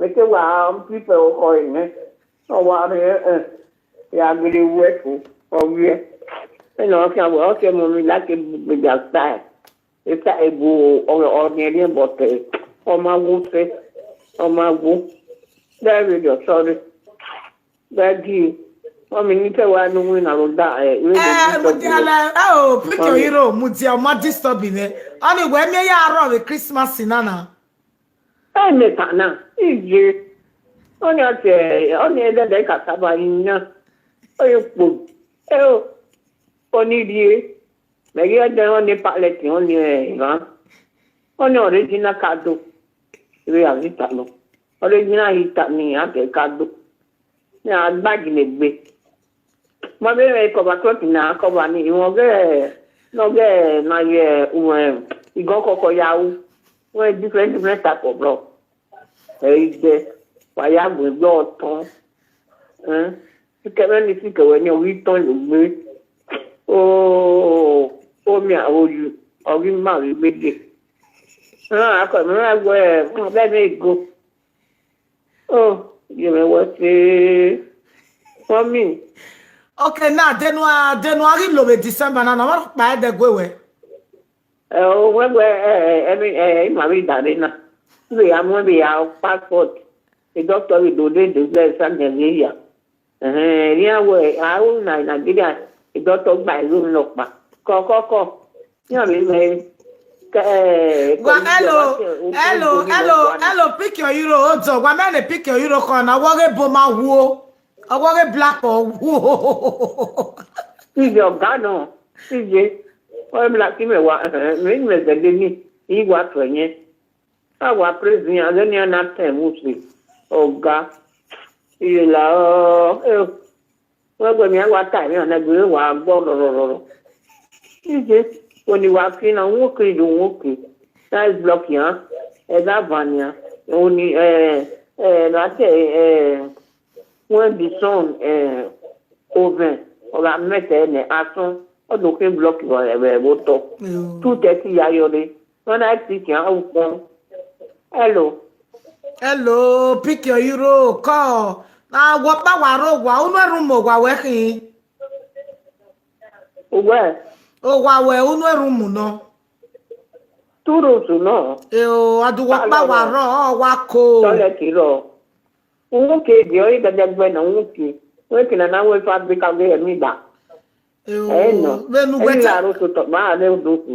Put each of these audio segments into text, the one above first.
Make wa people ko ine. O wa re ya gidi wefu o wie. E no kan wo ke mo mi like be just style. It's a go ordinary but o ma wo se o ma wo. There we go, sorry. Daddy, picture hero, Mutia, ma disturbing it. Only when me ya with Christmas sinana. I met na. Easy. Only the cassava in ya. Oh, you put. Oh, only the. Maybe I don't only palette only, only original card. We are little. Original hit me at a card. Yeah, bag in a bit. My baby cover cloth na cover ni won ge no ge na ye igo koko yawo we different type of block de wa ya gbe block ton ke be ni fi ke we ni wi ton lu gbe o mi awoju ori ma ri meje ko mi ra gbe mo be me go you me what for me. Okay, now January lobe December na what by the go we. Married Darina. We are maybe our passport. The doctor will do the something here. Yeah, way I will Nigeria. The doctor by room look back. Coco. Hello, pick your euro. So, one man pick your euro corner. What a boma woo. I want a black or woo. Is your gun? CJ. I'm like him. Ring with the Denny. He was when you. I was prison. I don't know not mostly. Oh, God. You love. Well, when you have time, you're not going to walk. CJ. When you walk in and walk, you walk. That is blocking, huh? That one, only, that's when the son over or I met an action or looking block whatever talk 2:30 yayode when I think hello pick your euro call now what power room working where room no 2 rooms no adu what power wako toilet okay, the only that when I'm working and I will fabric away me back. No,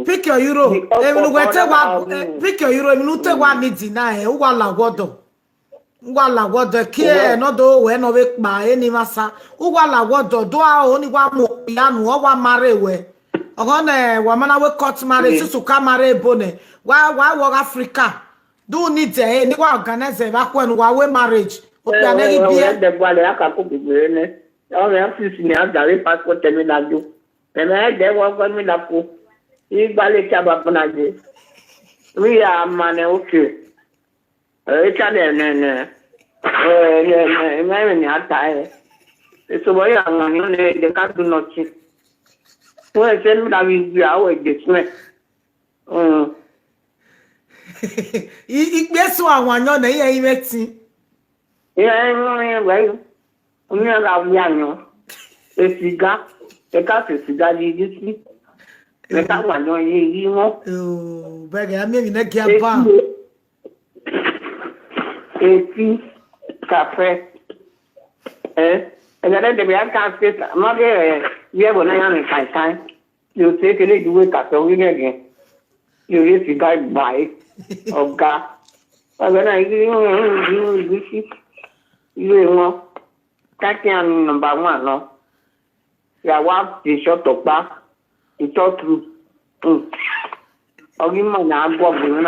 pick your euro. Pick your euro. You take one needs in I. Wala water. Care not do when no wake by any massa. Wala water. Do only one more piano or one marry way. On a woman I will cut marriage to come marry bone. Why walk Africa? Do need any organize a when we marriage. The boy I can cook it. All the office in the passport terminal do. And I had them walk on me up. He ballet chabaponaje. We are man okay. Richard and Mary are tired. It's a way I'm on the can't do nothing. Well, I send that we are with this man. Guess one on the Yeah, well, we are young. A cigar, a coffee cigar, you see. The cat one, you know. Oh, beggar, I mean, in a camp. A tea, cafe. And then the can't fit. Mother, you have an time. You take a little wake up again. You really guy by. Oh, God. But when I do this. You know, Tatian number 1, no. You are the short of back, it's all true. Oh, you might not go with me.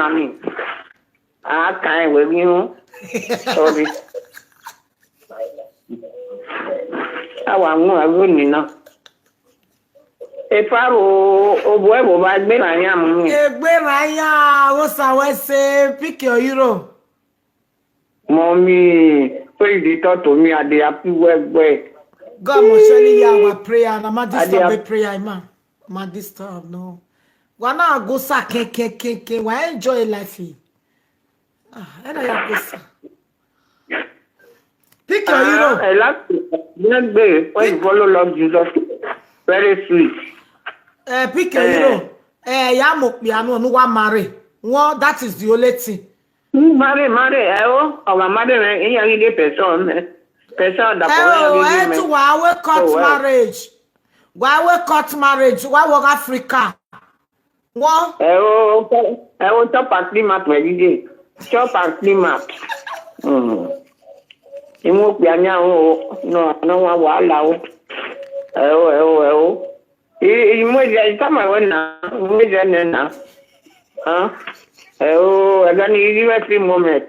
I can't with you. Sorry. I want more good enough. If I were by me, I am. Where I am, what's I say, pick your euro. Mommy. Pray the thought to me at the happy work. God must surely hear our prayer and I'm not disturb prayer, man. I'm disturb, no. Wana go sa ke. Why enjoy life? And I go sa. Pick your hero. I like when you follow Lord Jesus. Very sweet. Pick your hero. Ya piano no one marry. Well, that is the only thing. Marry, our mother, any person that to why we cut marriage. Why we cut marriage? Why we Africa? What? I want to pass the map every day. Chop and clean map. You won't be no one will allow. You might come away now. Huh? I got an easy moment.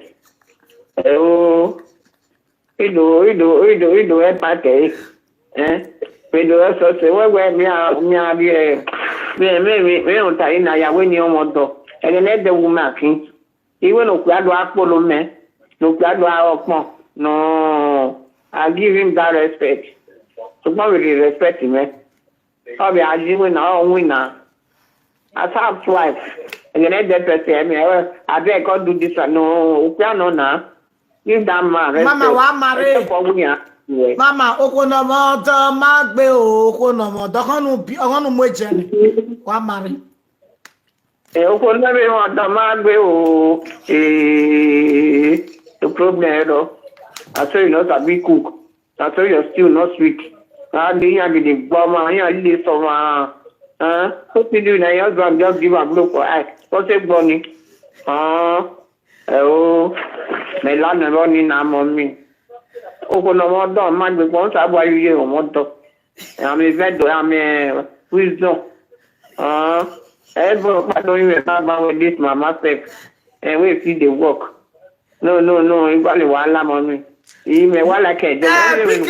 We do a party. We do also say, well, we don't tie in. I win your motto. And then let the woman. Even no crowd follow me. No crowd no, I give him that respect. So probably respect him. Probably I give him our winner. As half wife. And then that person, I beg God do this. No, piano now. Give that man. Mama, one marry. Mama, Okonomo, Magbe, Okonomo, Dokonu Mojeni. One marry. Okonomo, Magbe, the problem, I say you not a big cook. I say you're still not sweet. I didn't the bomb. I did some. What you do now? Your husband just give a blow for eye. What's it, Bonnie? My land and running on me. Okonomo, don't mind the ones I buy you on motor. I'm a vet, I'm a wisdom. Everybody don't even have with this mama self. And we see the work. No, you probably want on me. You may want like a Pick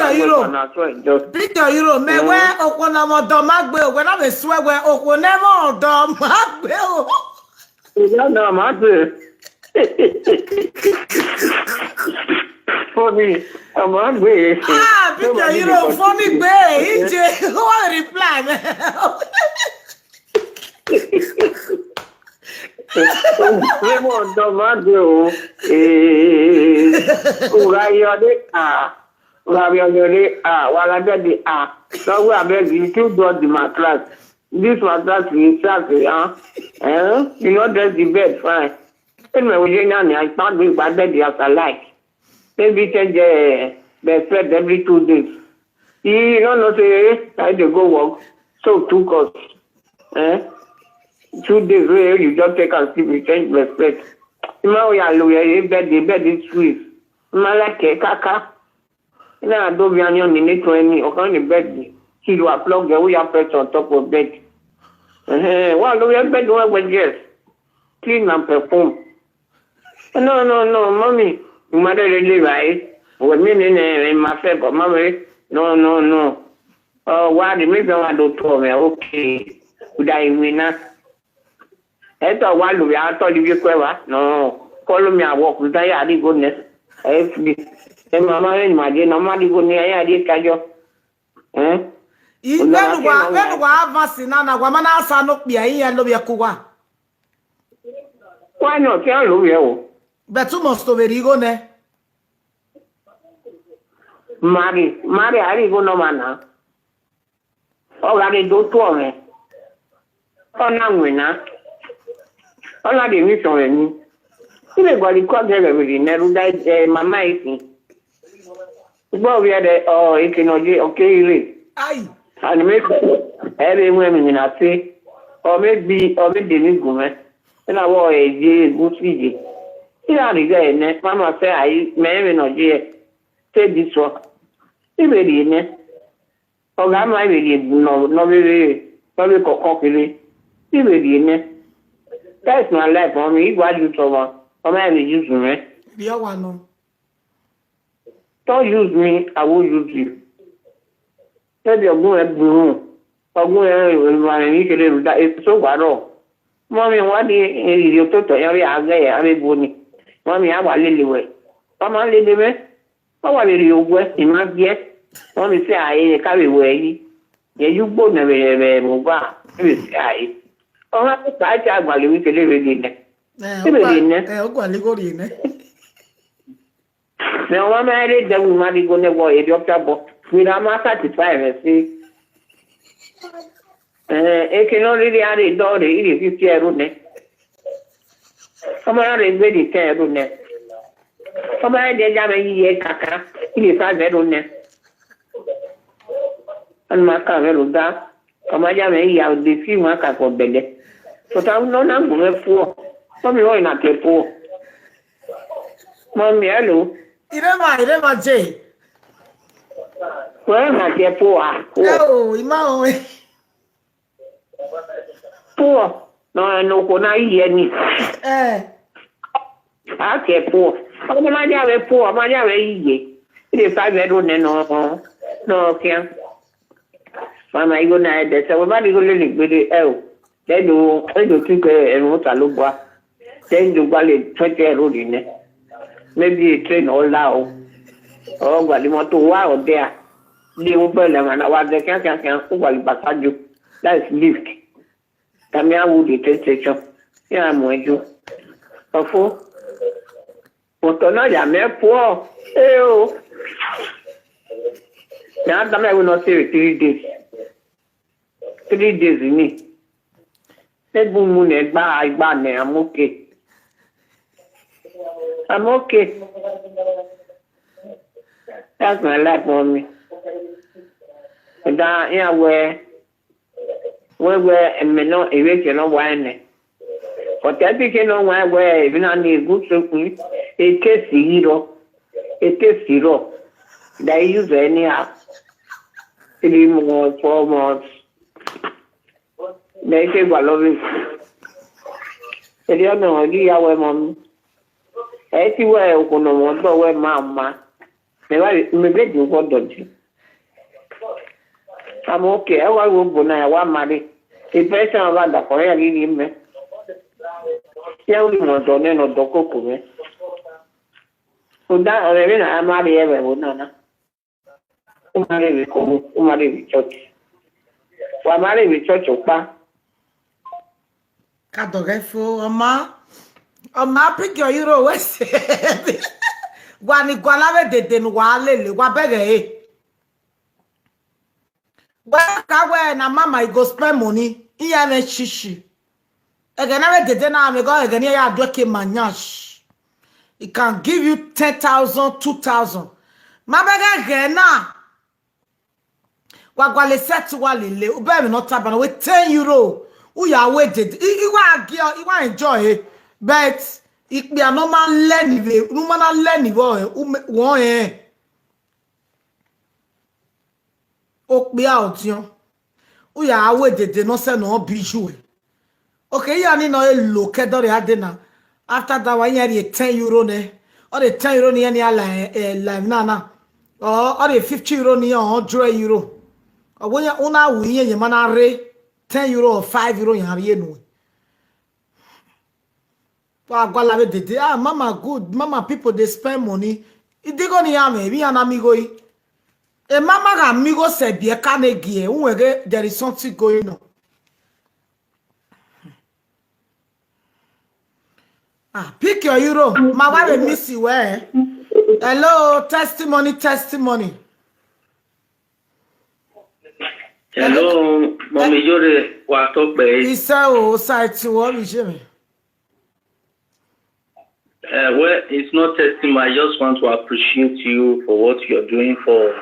your hero. Me where Okonomo do Magbe when I swear where Okonomo do Magbe. No, Magbe. Funny, Magbe. Pick your hero. Funny bay. EJ, what reply, man? Raymond Domadio, while I get the so we are begging to do my class. This was that we exactly, you know, there's the bed, fine. Anyway, I can't be bad bed as I like. Maybe change the bed every 2 days. You don't know, say, I go work, so 2 costs. 2 days where you just take and sleep, you change respect. Now we are lawyer, the bed is sweet. Malake, kaka. Now I don't be on the net 20 or on the bed. See you are plugged away your pets on top of bed. Well, we have bed over yes. Clean and perform. No, mommy. You mother really right. With me in myself, but mommy. No. Oh, why the maybe I don't tell me, okay. Would I win us? Eto wa lu ya to di bi kwa no call me a work with ya di goodness e mama ni ma de no ma di go ni ya di kajo When avance na gwa mana asa no bia yin no bia kuwa why not ya lu ye o betu must overigo ne mari ari go no mana o ga de do to me ona nwena Ola de mi son ni. Ile gwa li kwa gere mi ne ru dai mama isi. Gbo wi de ikinoje okeire. Ai. Ani me ere mu mi na se. O me de ni gume. Ina wo eje gusije. Ila ri ge ne mama se ai me no je. Se di so. Ibe ri ne. O ga ma ri no be kokko kire. Ibe ri ne. That's my life, mommy. What do you talk about? I'm use me. The other one. Don't use me, I will use you. Tell your boy, it's so bad. Mommy, what do you talk to every other bony? Mommy, I want Lily way. Come on, Lily way. How are you west in my guest? Mommy say, I carry away. Yeah, you both never move back. I. Oh, I can't believe it. Me wa ma re de wu ma di go ne wo e di opta bo. We na ma satisfy me see. E che non ri ari do re iri 50 euro ne. Come re be di 10 euro ne. Come de ja me yi kaka iri 5 euro ne. An ma ka me lo da. Come ja me yi a de fi ma ka ko bele. So ta no na go me fu. So mi wo na te fu. Mo mi hello. Irema J. Well, na te fu a. Oh, ima o. Fu. No ko na yi ni. A ke fu. Come ma ja me fu, ma ja me yi. Iri 5 euro ne no. No ke. Mama igo na de se we ba di go le gbede o. Then you think and ta lo gba. Then you gba le 20 euro ni ne. Maybe a train all now. Oh, gba li moto wa o there. Ni un pe le na wa de kan o gba li passenger. That is lift. Kamia wo the train station. Ya mo ejo. Ofo. Moto na ya me po. O. Na da me we no say 3 days. 3 days ni. Ebu mu ne gba ne I'm okay. I'm okay. That's my life, mommy. Da ya we me no ewe ke no wa ne. For that be ke no wa we even na ni good so kun. E ke siro. They use any app. 3 months, 4 months. They say what love is. They don't know how mom. Everywhere you go, no one do where mama. Maybe you go dodgy. I'm okay. I want to go now. I want marry. The person around the Korea give me. Yeah, we want to know no doko kume. So that already I marry everyone. Nana. Marry with komu. Marry with church. Wa marry with church opa. Kadogefo Oma pick your euro west. Gwani gwalawe dede nwa lele wa bege Wa kawe na mama go spend money. Iya na shishi. Eganawe dede na me go egani ya doke manyash. It can give you 10,000, 2,000. Mabega gena. Wa gwale set wa lele. Ube me not tabana with 10 euro. Uya waited. Iwa enjoy it. But it be a normal learning. Normal learning. One be out, yo. Uya waited. They no say no bijou. Okay, ya ni no look at the adena. After that, one year 10 euro ne. Or the 10 euro ni any live nana. Or the 50 euro ni 100 euro. Or when you una we ye mana re. 10 euro or 5 euro in Harieno. Mama good. Mama people they spend money. They go ni ame. We an amigo. E mama amigo se be kanegi. There is something going on. Pick your euro. My wife miss you where? Hello, testimony. Hello, Mommy Jode, what's up, babe? It's so side to what we say. Well, it's not testimony. I just want to appreciate you for what you're doing for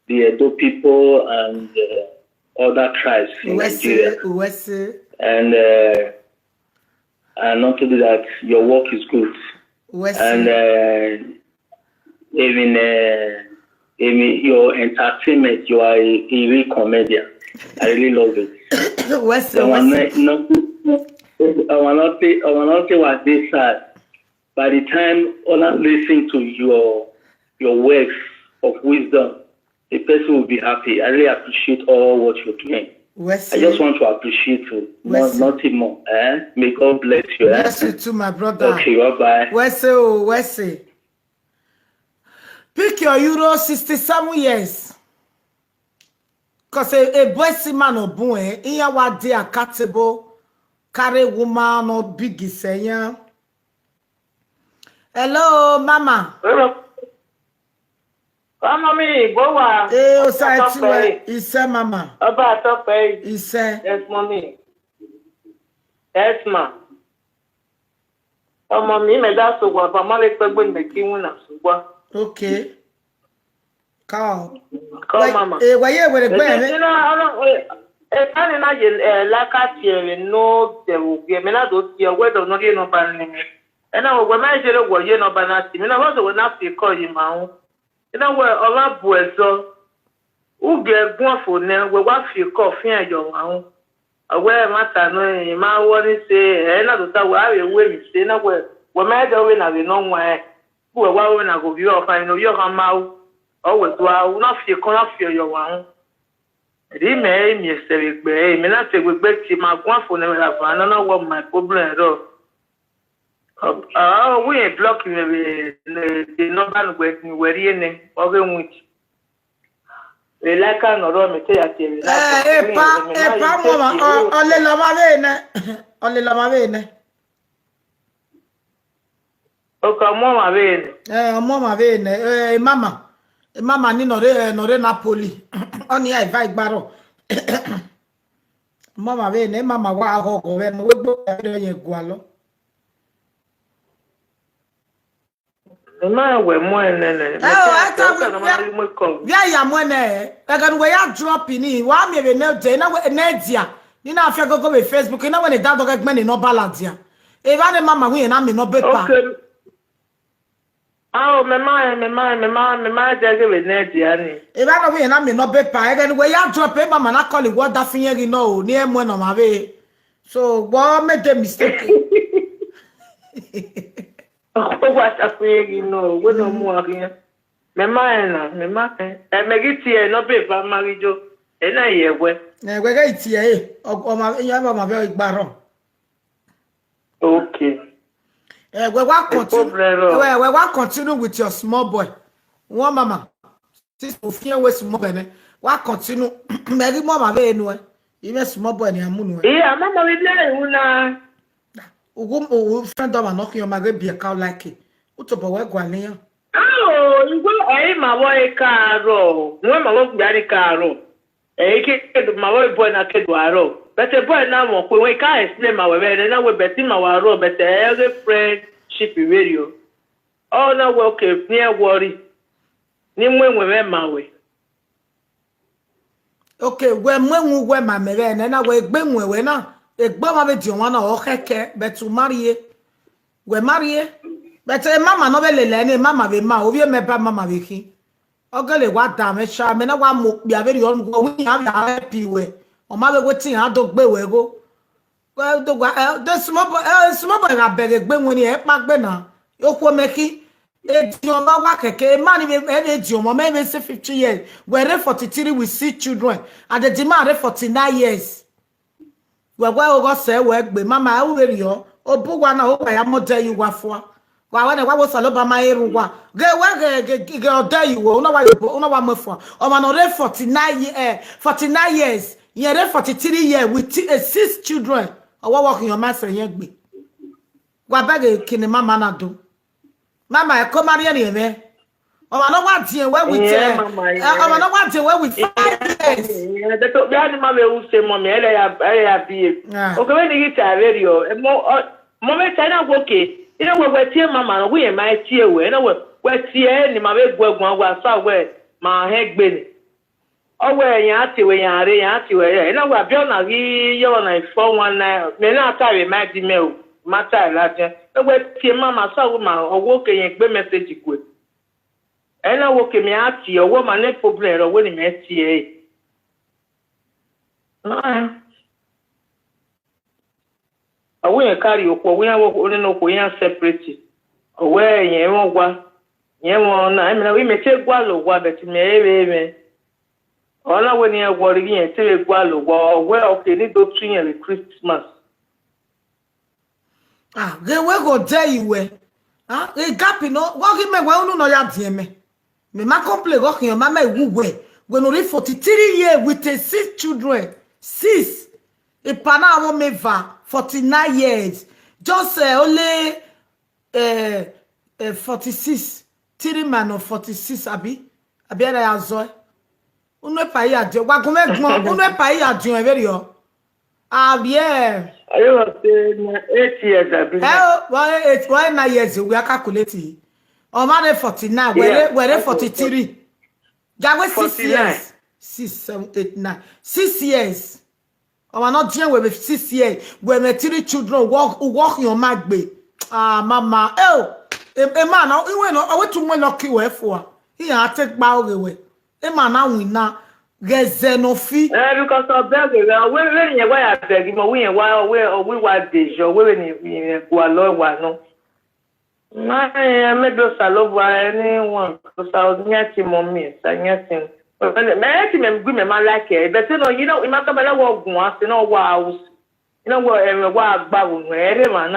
the Edo people and other tribes in Nigeria. And not to do that, your work is good. And even your entertainment, you are a real comedian. I really love it. I will not say what they said. By the time I listen to your words of wisdom, the person will be happy. I really appreciate all what you're doing. I just want to appreciate you. Nothing more. May God bless you. Bless you too, my brother. Okay, bye-bye. Wese. Pick your euro 67 years. Because a boy man or boy, in your day a catable, carry woman or big saying. Hello, mama. Hello. Mommy, go on. Eh, o site we ise mama. About top pay. Ise. Yes, mommy. Yes, ma. Oh, mommy, me that's so what. Mama, let's go in the king when I'm so. Okay. Call. Call mama. Eh, why you with the You know, I don't. I can't imagine like a year no, there will be a minute or two word of not you know, and I will manage it over you know, but not. You know, what will not be call you, man. You know where all our boys so who get one for now, we want to call fear your own. Aware matter no, my one say, and I don't know why we will say, no, we made the winner, we know why. Who are when I go view of I know your mouth, always do I will not feel call fear your own. Remain, yes, we may not say we bet him my one for never have another one my problem at all. Oh, we are blocking the number waiting where you name or which. We like an or me tell you. Pa, mama, only la mavene. Only la mavene. Oh, come on, Vane. Mama vene. Mama. Mama ni nore Napoli. Oni ai vai gbaro. Mama vene, mama wa ho we mo gbo ye gwalo. Ma we mo nene. I thought ya mo ne. Again we ya drop ni. Wa me be na je na we na dia. Ni na afia go be Facebook na we ne dad dog me no balance ya. E ba ne mama we na me no be pa. Okay. Oh, me ma jage we na dia ni. E ba no we na me no be pa. Again we ya drop e mama na call what that fin ye no ni e mo no ma be. So, what made the mistake? Oh, what a free, no, we no more here. Me mind, and make it here, no paper, Marijo, and I hear where. We get here, or my, you have my very baron. Okay. We want continue with your small boy. One mama, this will fear with small boy. What continue? Maybe mama, very anyway. Even small boy, near moon. Yeah, Mama, we know. Friend of mine knocking on my baby a cow like it. What's up a work one here? Oh, you go, eh, my boy, caro. No, my work, very caro. Eh, my boy, not a waro. But a boy now, when we can't explain my way, and I will bet him our road, but every friendship radio. Oh, no, okay, near worry. Nimwe, we went my way. Okay, when we my man, and I will bring we now. A bomb of it, you want to but to marry, we marry, but a mamma novel, and mamma be ma, we met by Mamma Vicky. Okay, what damage, I mean, I want be a very own we have a happy way. Or mother waiting, I don't go. Well, the small boy, I beg a gwen when you have Mark Benner. You make it. It's your mother, money, age, your mom, maybe 50 years. We're 43, we see children, and the demand 49 years. Well, go say work, but Mama, I will you. Oh, Bugwana, oh, I am not tell you what for. Well, when I was a lot of my area, go work, girl, tell you, no one more for. Oh, man, already 49 years, you're 43 years with 6 children. Oh, what walking your master, young me. What bag can Mama do? Mama, I come out here, oh, I don't want to where we tell. I don't want to where we 5 years. The mother who say, Mommy, I be. Okay, when you get a radio, moment I know, okay. You know what, we're tear Mamma, we and my tear, we know we're tear, and my big work one was somewhere, my head bin. Oh, where you are to where you are to where, and I will be on a year 419, may not carry my email, matter, Latin. Where tear Mamma saw my or walking a good message quick. And I walk me out to your woman, let for bread or winning STA. I will carry you for we are only no we are separated. Away, ye won't go. Ye won't, I mean, we may take Wallo, what but may all our when you are worrying and take Wallo, well, okay, need to train Christmas. Ah, they will go tell you where. Ah, they gap in no, walking my well, no, ya me. Me ma complain, walking your mamma, who way. When we 43 years with 6 children, 6. A pana won't make 49 years. Just only 46. 3 man of 46, Abi. abiere ya zo unu pa ya de wa gume gbon unu pa ya de e very o abie I was saying 8 years I've been why 9 years we are calculating o ma 49 where 43 gawe 6 years 6 7 8 9 6 years o ma not deal with 6 years we me 3 children walk your magbe mama man we no we too much lucky we for he take ba ogewe man na win na Gezenofi. Because of that, when you were begging, we were deja, we in Gualo, no. I made those alone anyone, because I was near him on me, saying, I him good man like it, but you know, in my camera walk once, you know, wow, you know what, and what about every man.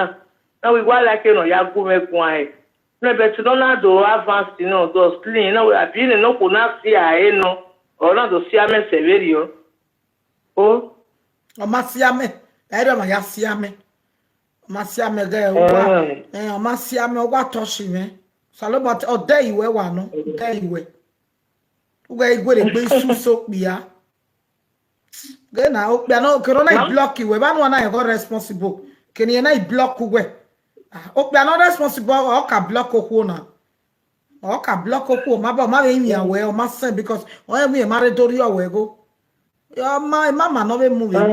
Now we were like, you know, Yaku make wine. No, but you don't do advance, you know, those clean, you know, I've been no could not see, I know. Orlando siame severio. Oh. O masiame. Ere ma ya siame. Masiame ge o masiame o wa toshi me. Salo but o de iwe wa no. De iwe. Uwe igwe le gbe su so pia. Ge na o pia no kero na block iwe ba no na e go responsible. Keni na I block uwe. O pia no responsible o ka block o na. Okay, block oku ma ba ma yin ya we o ma sen because o e married to your we go. Your mama no be move ma.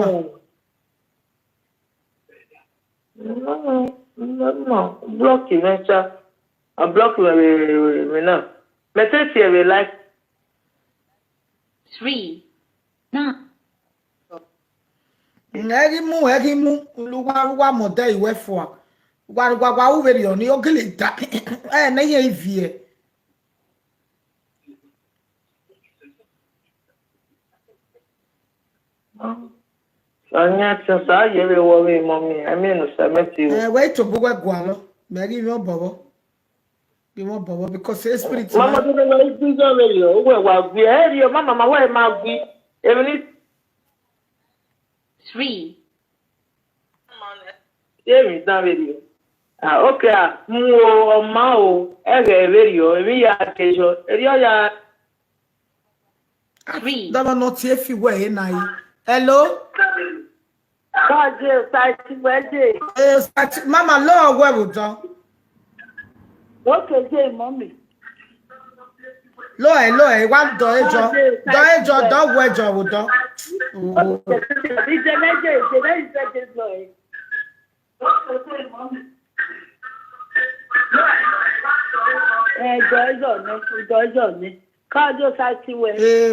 No. Block you nature. I block we now. Me say we like 3 9 Egi mu luwa mo de iwe fo. Gwa u veri oni o gele da. Na ye vie. Anya tsa ye we wo we mommy. I mean no sameti. Wait to bugwa gwalo. Me give you bobo. Give me bobo because the spirit. Mama do we do go we yo. We wa gwi. Eh yo mama ma we ma gwi. Even 3 mi da we yo. Okay. Mu o ma o. E ge we yo. Emi ya kejo. Eri ya 3 Dama no tie fi we na yi. Hello? Kaje site weje. Mama lo we buto. Okay, je mommy. Lo e wa do ejo. Do ejo do we ejo buto. Ije leje lo e. Okay, mommy. Dojo ni. Kaje site we.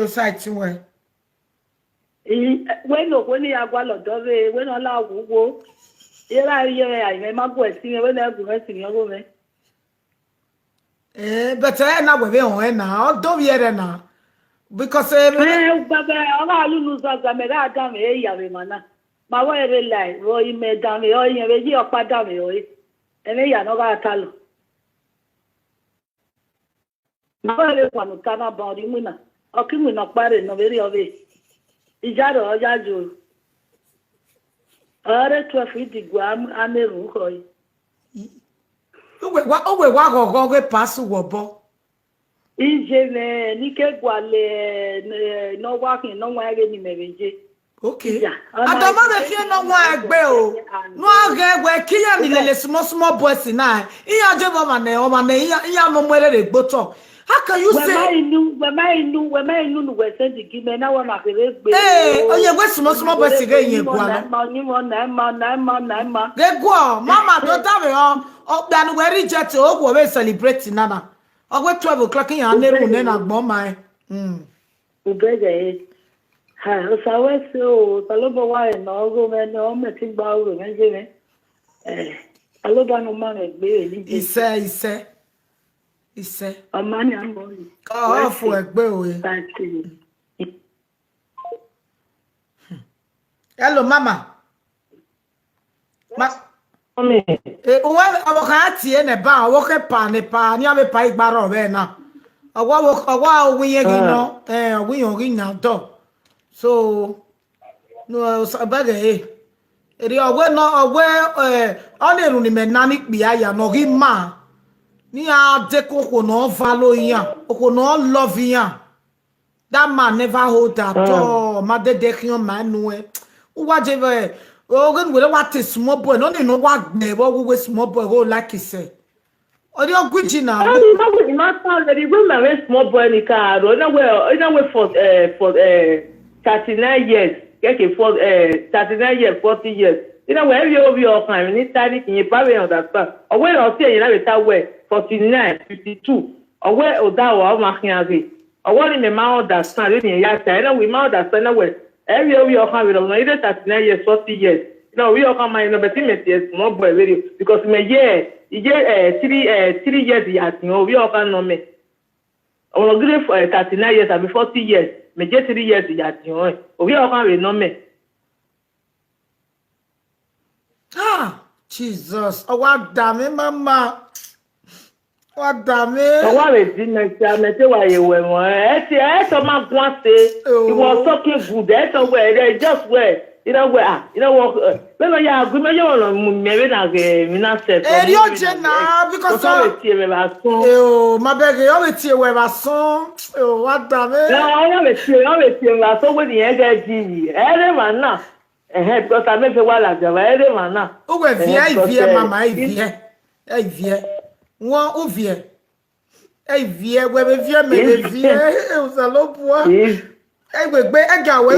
Site we. When you are one of those, when all go, here I remember seeing when I go in your room. But I na we on na, do we na. Because Baba, all lose us a mega damn Yamana. My way lie, Roy made down the oil and ready or padame, and they are not a talo. No one can about him, or can we not buy it, no very of it. Ijaro ojajo. Are 12 digwa ameru ko yi. we wa gogo we pass wo bo. Ije ne nike gwale no working no wa ge ni mereje. Okay. Adama be fie no wa agbe o. No age we kiya mi lele small boys na. Iya je bo ma na iya mo mwere re gboto. How can you say? When I knew we send the give me now one of the hey, oh yeah, we small boys again ye gwa. Ge gwa, mama do ta me o dan we reject o go we celebrate nana. O we 12 o'clock in ya neru ne na gbon mai. Ubege. Ha, o sa we so, talobo wa e no go me no me ti gba o me je me. Aloba no ma me gbe ni. Ise. Amani amoni. Oh, for egbe oye. Hello, mama. mommy. Uwe awoka tie ne ba awoke pa ne pa ni ame pa igbaro be na. Owa owiye gi no, owiye gi nya do. So no sabage eri owe no owe oneru ni me nani pia ya no gi ma. Ni a deko no value yan, no love yan. That man never hold that door. Ma de dekhion man no. Whatever. Ogun we what is small boy. No no what never we small boy go like he say. Ori ogwiji na. You know what? You must tell that you go marry small boy in car. No way for 39 years. Okay, for 39 years, 40 years. You know where you over your time. You need study in your probably understand. Or where I'll say you know that way 49, 52. Or where Oda or Machiavi. Or what in the mouth that stand in your time. We mouth that stand away. Every over your time, we don't know either 39 years, 40 years. You know, we all come my number yes, small boy very because my year, 3 years yet, you know, we all can know me. I will agree for 39 years and 40 years, me just 3 years yet, you know, we all can know me. Ah, Jesus. Oh, what damn it, mama. What damn it? So what is it next time? I say why you were more. I saw my one say he was talking good. That's where just where. You know where? You know what? When I agree, you know, maybe not me not say. Eh, you Jenna because oh, my baby, you see where my son. Oh, what damn it? No, I will see. So when the end of the every man now. Because I make a while at the every man now. Oh, vie, mama, vie. One ouvie. Vie, where vie, me vie. It a low boy. We be ega we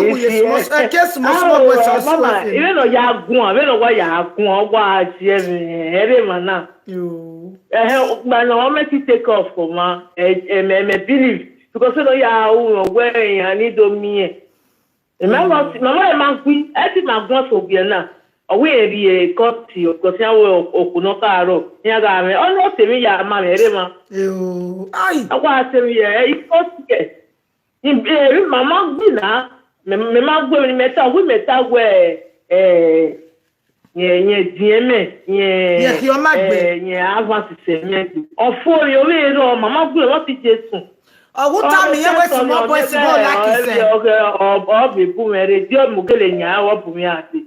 small boys mama even though you are gone even though you are gone wa every man now but no make it take off for ma me believe because you know you are wearing I need to me mama man gwi e ti ma gwan so bi na owe eri cut you because ya we okuno kaaro ya ga me o no temi ya ma me ere ma ai akwa temi e cut Mama Gina, Mama Gwen meta, we meta where avance se or for your way or Mama Gwen what it is. Oh, what time you ever small boys go like you say? Or be boomere, dear Mugelina, or Bumiati.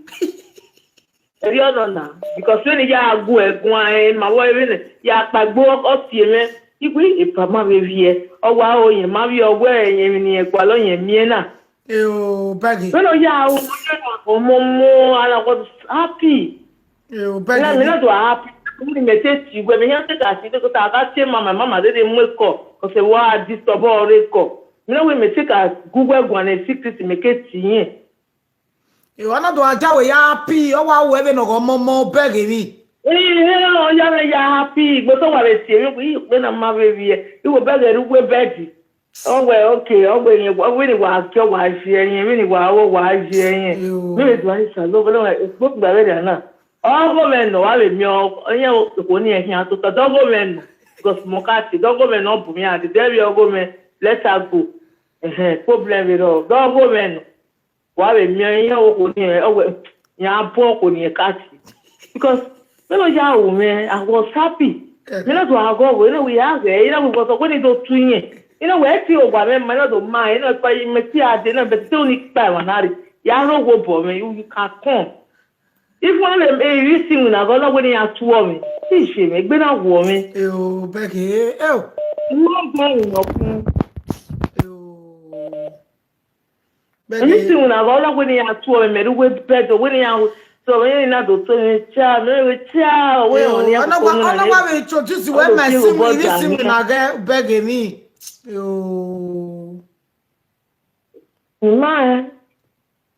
Because when you are going, my wife, ya pagbo up to Igwe ipama bevie owa oyin ma bi owo eyin ni egbalo yen mie na bagi no ya o mo ala ko happy bagi na me na do happy me message igwe me yan take asi to ta ga che mama de mu ko se wa disturb ore ko me na we me take as google gwan e secret me ke tiyin wana do ajawe ya happy owa wo ebe no go mo bagi mi ya happy but so wale tie we na ma baby e wo bega rugwe bedi okay we ni wa kyo wa hie yin we ni wa wo wa hie yin me do ai sa lo lo e po gba re na government no wa le mi onye ko ni ehin atoto government because mo ka ti government no bu mi ati there your government let us go problem we do government wa le mi ehin o ko ni ya bo ko ni ka ti because when I was happy. You know, to go, you know, we are there, you know, we was going to do it. You know, where to go, I don't mind, you know, by Messiah dinner, but still need time on that. Yaro go for me, you can't come. If one of them is listening, I'm going to win at 2 women. See, she make better woman. Oh, Becky, oh, no going up. Becky, I'm going to win at 2 women, with better winning out. So we na do to me cha we only have to introduce you when my sim na get beg me yo ma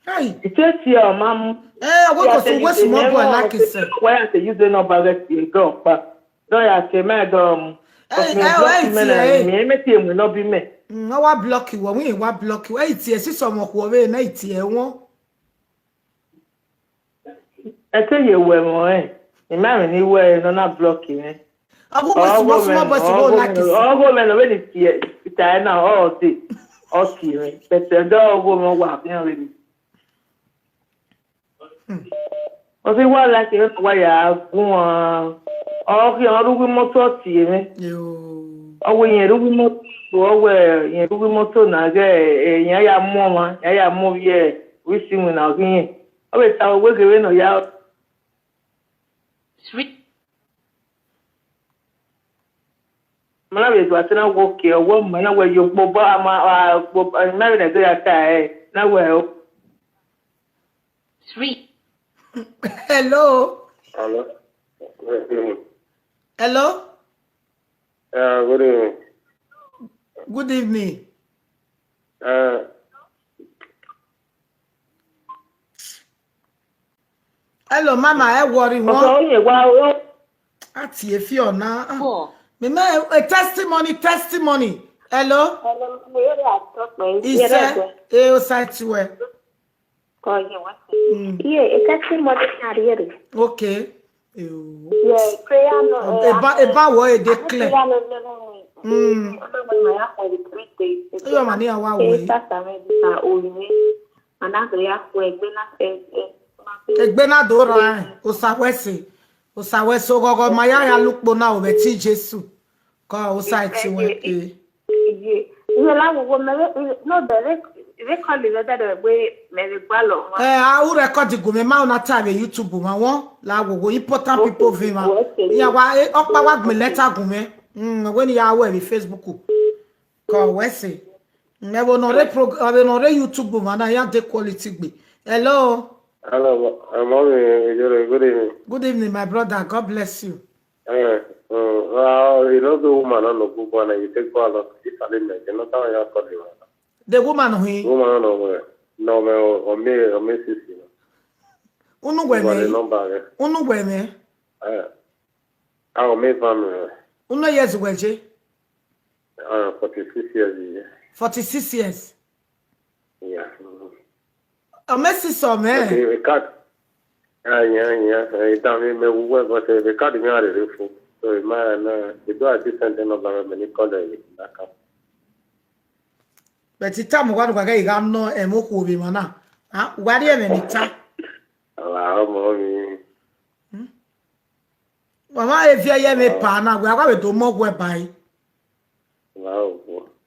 hey it's your mom what was we small boy like you say why are you doing about that go but don't ya say me go me team no be me no wa block you we wa block you hey tie si so mo ko we na tie won I tell you where more imagine you were not blocking small boys go like this all women already it's now all day okay but the dog woman walk already o se wa like you why ya fún o ki on rugu motor ti mi yo owo yen rugu motor owo yen rugu motor na ge eyan ya mo ma ya mo ye we see we na kin o be ta we gere no ya sweet Mana be to atena wo ke wo mana we yo bo ama na be na do ya ta na we 3. Hello. Hello. Hello. Good evening. Good evening. Hello, Mama. I worry o one. so ye wa o Ati efi ona. 4. Me a testimony. Hello. mo yo ya to pe Ise e o site we. ko ye wa ye e testimony na re Okay. ye prayer no Eba wo e declare. prayer no ma ya ko 3 days Yo mani awa we. Sasa me bisa oyin anagre ya ko egbe na Egbe na do ra o sawese. O sawese gogo maya ya lupo na o be ti Jesu. Ko o site we e. Ye la wo me no direct record le da we me le gbalo I will record go me ma na time YouTube ma won la wo important people ve ma. Ya wa okpa wa gbe letter go me. When ya we Facebook. Ko we say. Me wo no re program no re YouTube ma na ya de quality gbe. Hello. Hello, mommy. Good evening. Good evening my brother. God bless you. You know the woman on the book one, you take part of it. I didn't know how you got it. The woman who Woman no me or me sister. unu gwe The me. number. Unu gwe me. Our me family. Unu years weje. 46 years. 46 years. Yeah. O mesi so me. We cut. Yeah. Down me we but the card me are the full. So man, the do a decent number me call it. But it time what ga ga no e mo ku bi mana. Ah, wari e me ni ta. Wow, mommy. Mama e via ye me pa na gwa kwa be to mo gwe bai. Wow.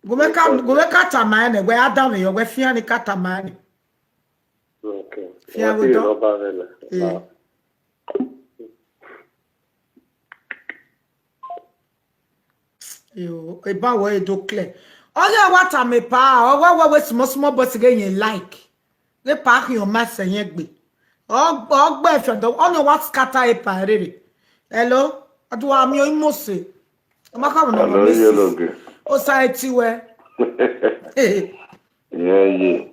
Go me kata man ne gwe adam yo gwe fia ni kata man. Okay. Fia What we do you do. know about it? Eh. Yo, e ba wo e do clear. Oya wata me pa, o wa we small boss ge yen like. Le pa yon mass yen gbe. O gbe fe do, on what scatter e pa rere. Hello? Adwa mi o imose. Ma ka no Hello, yellow girl. O sa ti we. Yeah.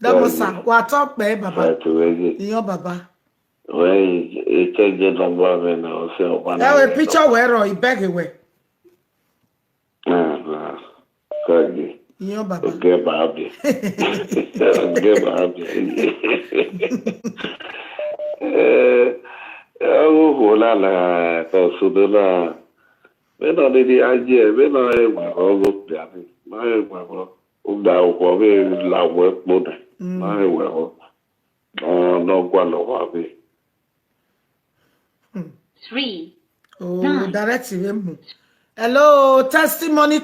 Damosa, wa talk pe baba. Right away. Iyan baba. When you take the number when I was saying one. E we picture we ro ibege we. Sorry. Iyan baba. Okay, baby. Okay, baby. Oh, la, Sudula. When I did the idea, when I looked at it, my well, la work mode. My well, no guano. 3. Oh, direct him. Hello, testimony.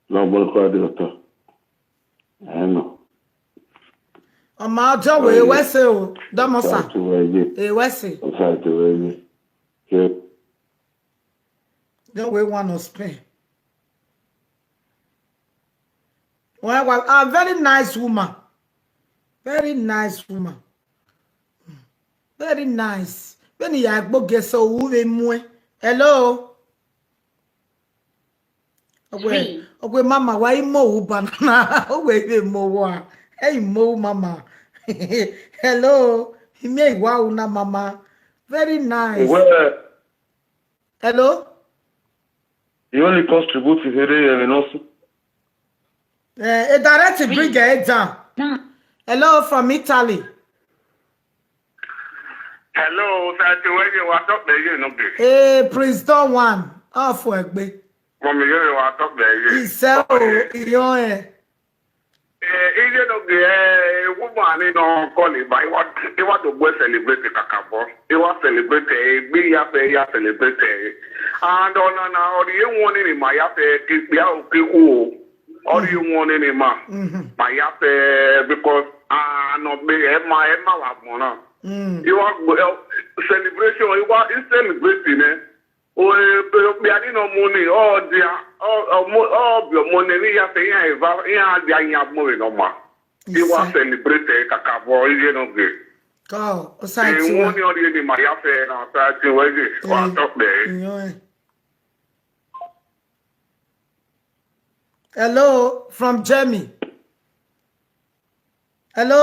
No more quadrito. I know. Ọmọ ọjọ́ wo ewẹ́sẹ̀ o, dọ́mọ̀sà, ewẹ́sẹ̀, don't we want to spend. Well, a very nice woman. Very nice woman. Very nice. When you are going so we mue. Hello. Okay, mama, why mo banana? Oh, wait, mo. Hey, mo, mama. Hello. He made wow, na mama. Very nice. Well, hello. you only contribute to here and also. A direct bring it down. Hello from Italy. Hello, Sati, where you are talking about? Hey, Prince Don One. Oh, for a bit. From you are talking about. He said, oh, Even though the woman in calling, but he want to go celebrate the Kakabo. He want to celebrate a big affair, celebrate. And on the one in my affair, people. Or you want any man? My affair because no be my Emma. You want celebration, you want celebrating, Biani no money, oh dear, oh, your money, ya say, ya, ya, money no more. You want to celebrate Kakabo, you know, Go, you Osai want to my affair, and start to wait it, or talk there. Hello, from Jamie. Hello?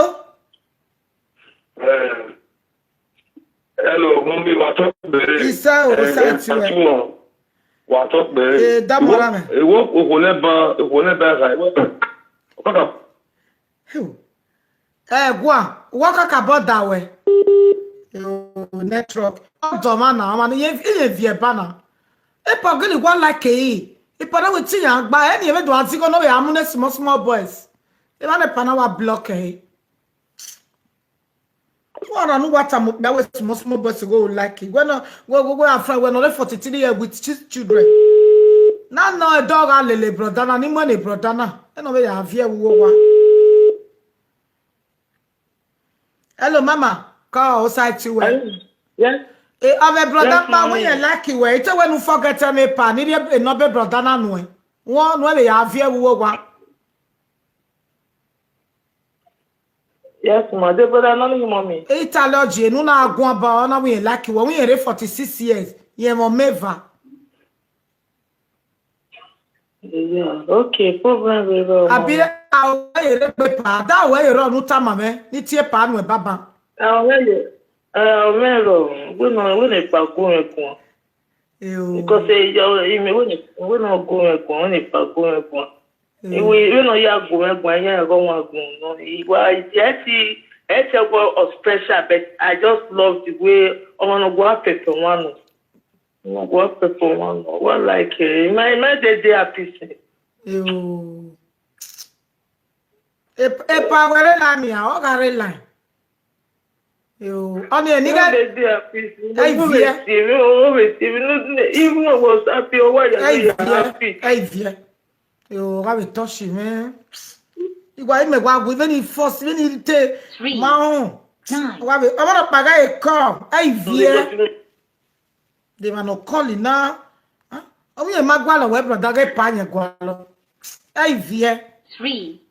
Hello, mommy, what up, baby? Isa, Osai Tiwe. What up, baby? Damora me. Gwa, waka kaboda we. Network. Doma na, man, ye vie bana. E pa gili gwa like e. E pa na we ti yan gba, e ni e do anti go no we amune small boys. E ba ne pa na wa block e. What I know what I'm that was small boys go like it. When go after when only 43 years with children. No a dog and lele brother na ni money brother na. E no we have here wo wa. Hello mama, call outside to well. Yes. Ave brother pa when you like it we. It when you forget me pa ni no be brother na no e. Won no we have here wo wa. Yes, ma. They brother no you mommy. Italogy no na agun ba na we like we we 46 years. Ye mo meva. Yeah, okay, problem we go. Abi awo ere pe pa da wo ere onu ta mame ni tie pa nu e baba. We no pa go ekun. Because we no go ekun, we pa go ekun. We no ya go ekun, ya go wan go no. It's a special, but I just love the way I want to go up for one. What for one? What like my day happy. You. E pa were la mi a o gare line. You. Oni eniga day happy. Even was happy or why you happy. Hey vie. You ga be touch me. Igwa ime gwa even if force even if te ma on. Wa be o ma paga e call. Hey vie. They were not calling now. Oh, yeah, Magwala, web, brother, get panya gualo. Hey, vie. 3.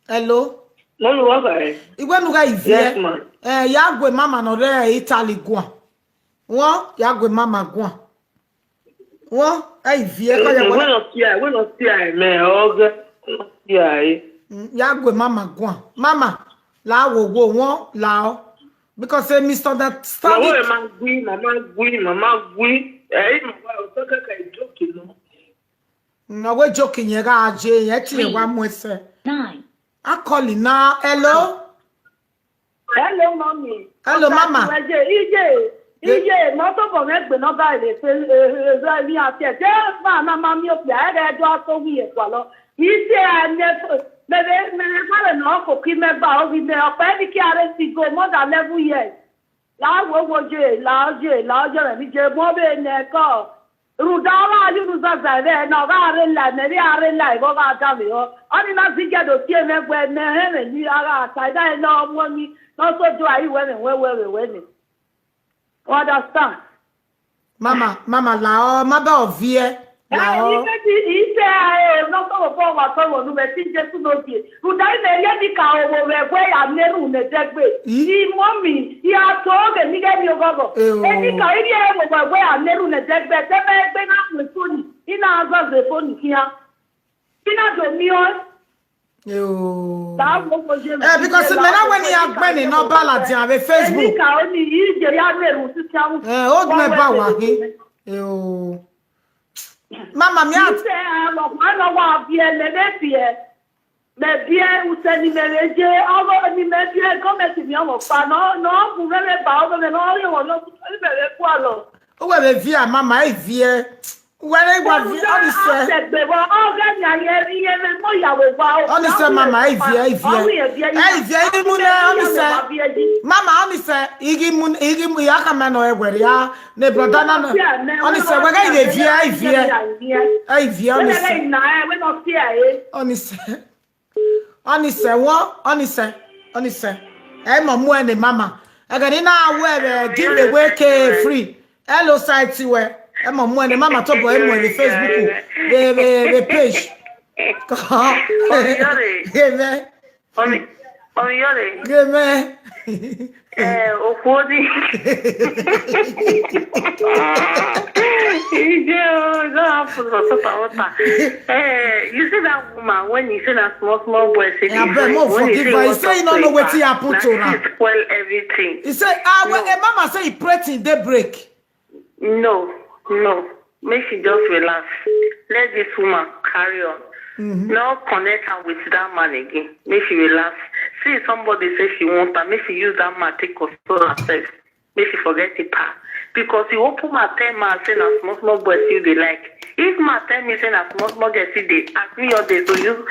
Hello? No, what I? You went to get Yes, man. Yagwe mama no re Italy gua. What? Yagwe mama gua. What? Hey, vie. We not see, man. Oh, yeah. Yagwe mama gua. Mama, la wo, lao. Because they misunderstand. Mama gui. No, we're joking. You got Jay. Actually, one more say. 9. I call it now. Hello. Hello, mommy. Hello, mama. Ije moto ko me gbe no ba ile se mi ati e fa na mami o pe e do so wi e kwa lo ise ane me pare no ko ki me ba o bi me o pe ni ki are si go more than 11 years la wo je la je mi je mo be ne ko rudala yu za za le no ga are la ne ri are la go ga da mi o ani na si ge do ti me gbe me he ni ara ta da no mo mi no so do ayi we ni. Understand? Mama, lao, mother of vie. Lao. No go for what so no me tin Jesu no die. Udai me ye di ka o we gwe ya neru ne degbe. Yi mommy, ya to ge mi ge mi ogogo. E di ka iri e wo gwe ya neru ne degbe. Te me gbe na mu soni. Ina azo ze phone kia. Ina do mi o. Yo. Because when you are going no balance on Facebook. Old me bawa hi. Yo. Mama mi at. No wa bi ele be me bien useni mereje ogo ni me bien comment mi o pa no bu me ba o me no yo no be ku alo. O we be via mama e vie. Where was the honest? Mama, Mama, Igi Yakamano, where ya, Nebrodana, honest, honest, Again, now where give the way free. Hello, site where I'm on one, mama top boy, the Facebook, the page. Give me. Give me. Okodi. You see that woman when you see that small boy say he say you don't know what he happened to her. Spoil everything. He say, mama say he prayed till daybreak. No. Make she just relax. Let this woman carry on. Now connect her with that man again. Make she relax. See somebody say she wants her. Make she use that man take control herself. Make she forget the part. Because you open my tell me say na small boy see they like. If my tell me say na small girl see they ask me all day to use.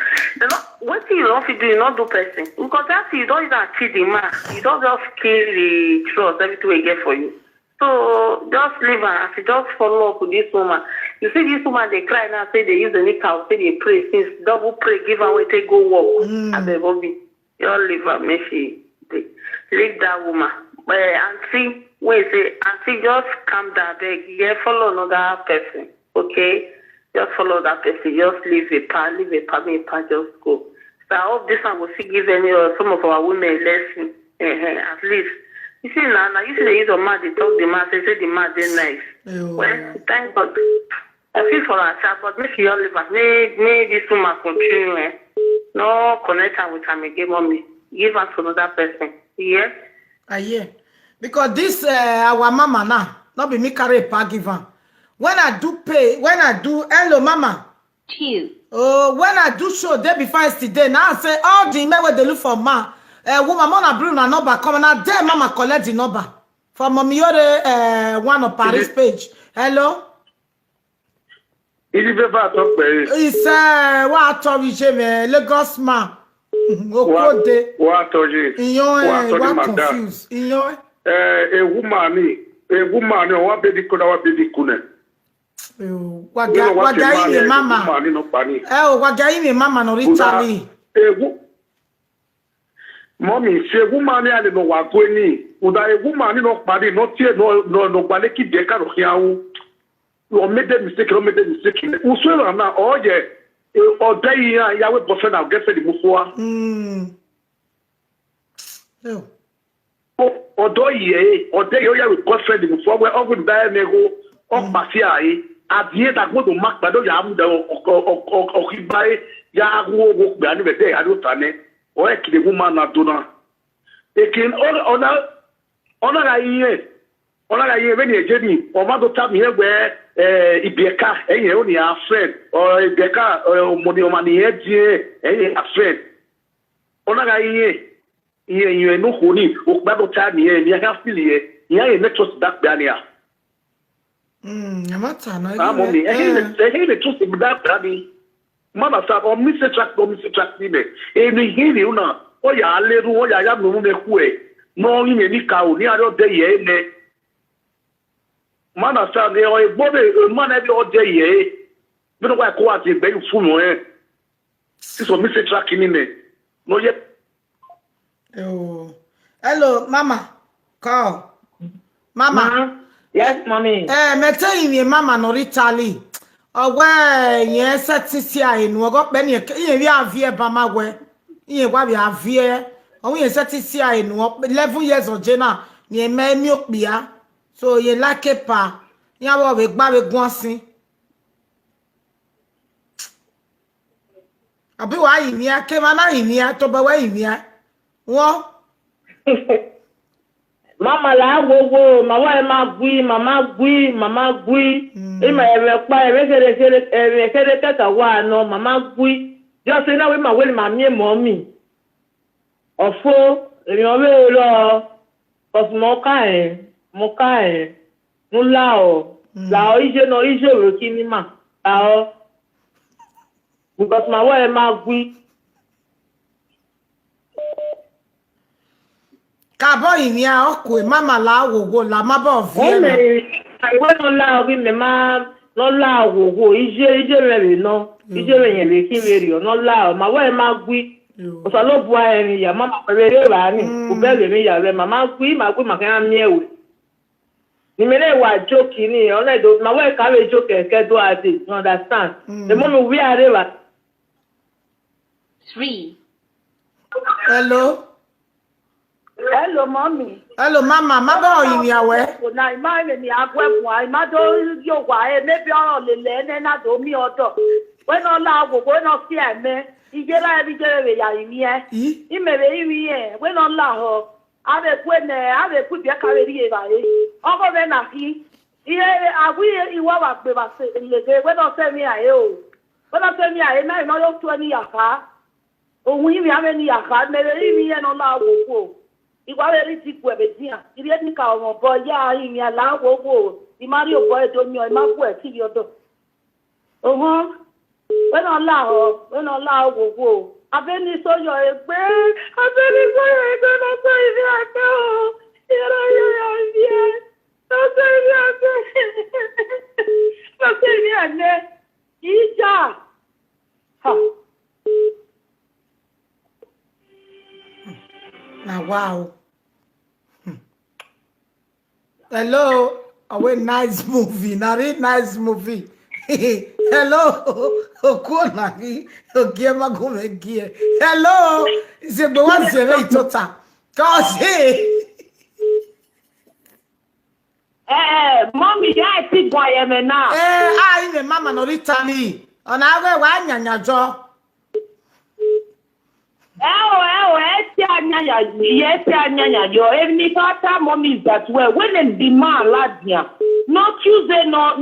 What you don't do, you not do person. Because that's you don't even cheat the man. You don't just kill the trust everything we get for you. So just leave her and she just follow up with this woman. You see this woman they cry now, say they use the nickel, say they pray, since double pray, give her way, take go walk at the Bobby. You leave her, make she leave that woman. But auntie, wait, say auntie, just calm down, beg. Yeah, follow another person, okay? Just follow that person. Just leave a part, just go. So I hope this one will see give any some of our women a lesson, at least. You see now you see the use of man, they talk the man, they say the man they nice. Well, thank God. I feel for herself, but make you all live her. May this woman continue. No connect her with her again, mommy. Give her to another person. Yeah? Yeah. Because this our mama now, not be me carry a pack give her. When I do hello mama. Cheers. Oh, when I do show day before yesterday, now I say all the men where they look for man. Woman mama bring a number come now there mama collect the number from mommy one of Paris page. Hello. It is about talk very. It's what told you Lagos man. What told you? What confused? A woman, what baby could our baby couldn't. What guy mama? What guy mama no Italy? Mommy, she woman ya no wa kweni. Uda a woman no body no tie no baleki deka ro hiawo. No made mistake. Uswe na oje o dai ya we boyfriend na get the mufoa. No. Odo ye ya we boyfriend mufoa we ogun dai nego o pasi ai. Adie da go do mak bado ya am da o kibai ya go gbe ani be dey ado tane. O ekide woman na dona ekin ona ga yin be ni ejeni o ma do tam here gbe ibeka eyin o ni a friend o ibeka mo ni o ma ni eje eyin a friend ona ga yin no ho ni o gba do tam here ni ha feel here yan e network back down here amata na mommy eyin trust me that daddy. Mama sa o mi se track ni me eni hiri una o ya aleru o ya no me ku e no yin ni ka o ni aro de ye ne Mama sa ne o egbo man e o de ye bi no wa ko wa ti gbe fu mo si so mi se track ni me no ye hello mama call mama. Yes mommy. Me tell you mama no Italy. Owe yen setisi a enu ogo pe ni yen wi avie ba ma we yen wa bi avie o yen setisi a enu 11 years oje na ni me mi opia so yen like pa yen wo we gba we gun sin abi wa yi ni ake ma na yi ni to ba wa yi ni wo Mama la gogo, mama gui. Ima eve kere tata wa no mama gui. Just say na we ma we ma mi mommy. Ofo, emi o we lo. Cause mo ka e. Nu lao ije ro kini ma. Lao. Because ma we ma gui. Kabo ini a okwe mama la wogo la mabo vie. I went on la obi me ma no la wogo ije re no. Ije re yen le ki re ri no la ma we ma gui Osalo bua eni ya mama kwere ba ni. Ubele mi ya le mama kwi ma kan mi ewe. Ni mele wa joke ni ona do ma we ka we joke ke do ati. You understand? The moment we are there. 3. Hello. Hello mommy. Hello mama, ma ba yin ya we. Na ima ni agwe fun ima do yo wa e me bi oro lele ne na do mi odo. When ola wo when o fi eme ijela e bi jere we ya yin e. Imere yin e when ola ho ave ku bi ka we ri e ba e. Ogo be na ki iye awi iwa wa pe ba se lege when o se mi aye o. When o se mi aye na no yo 20 yaka. Ohun yin mi ame ni yaka mere yin e no la wo ko. Iwa we ri ti ku e be dia. Ire ni ka o bo ya yin ya la wo wo. Di Mario boy do mi o ma ku e ti bi odo. Ohun when Allah wo wo abeni so yo egbe no so ibi ate o ira ya vie no so ibi ate ija ha Now wow. Hello. Oh, nice movie. Now nice movie. Hello. Okunagi. Ogiema gumegie. Hello. Ze be wan se re tota. Cause mommy ya ti gwa ye me na. Ai me mama no ritani. Ona awe wa nyanya jo. Ti anya yo. Every time mommy is that way. When them demand ladia. No Tuesday, no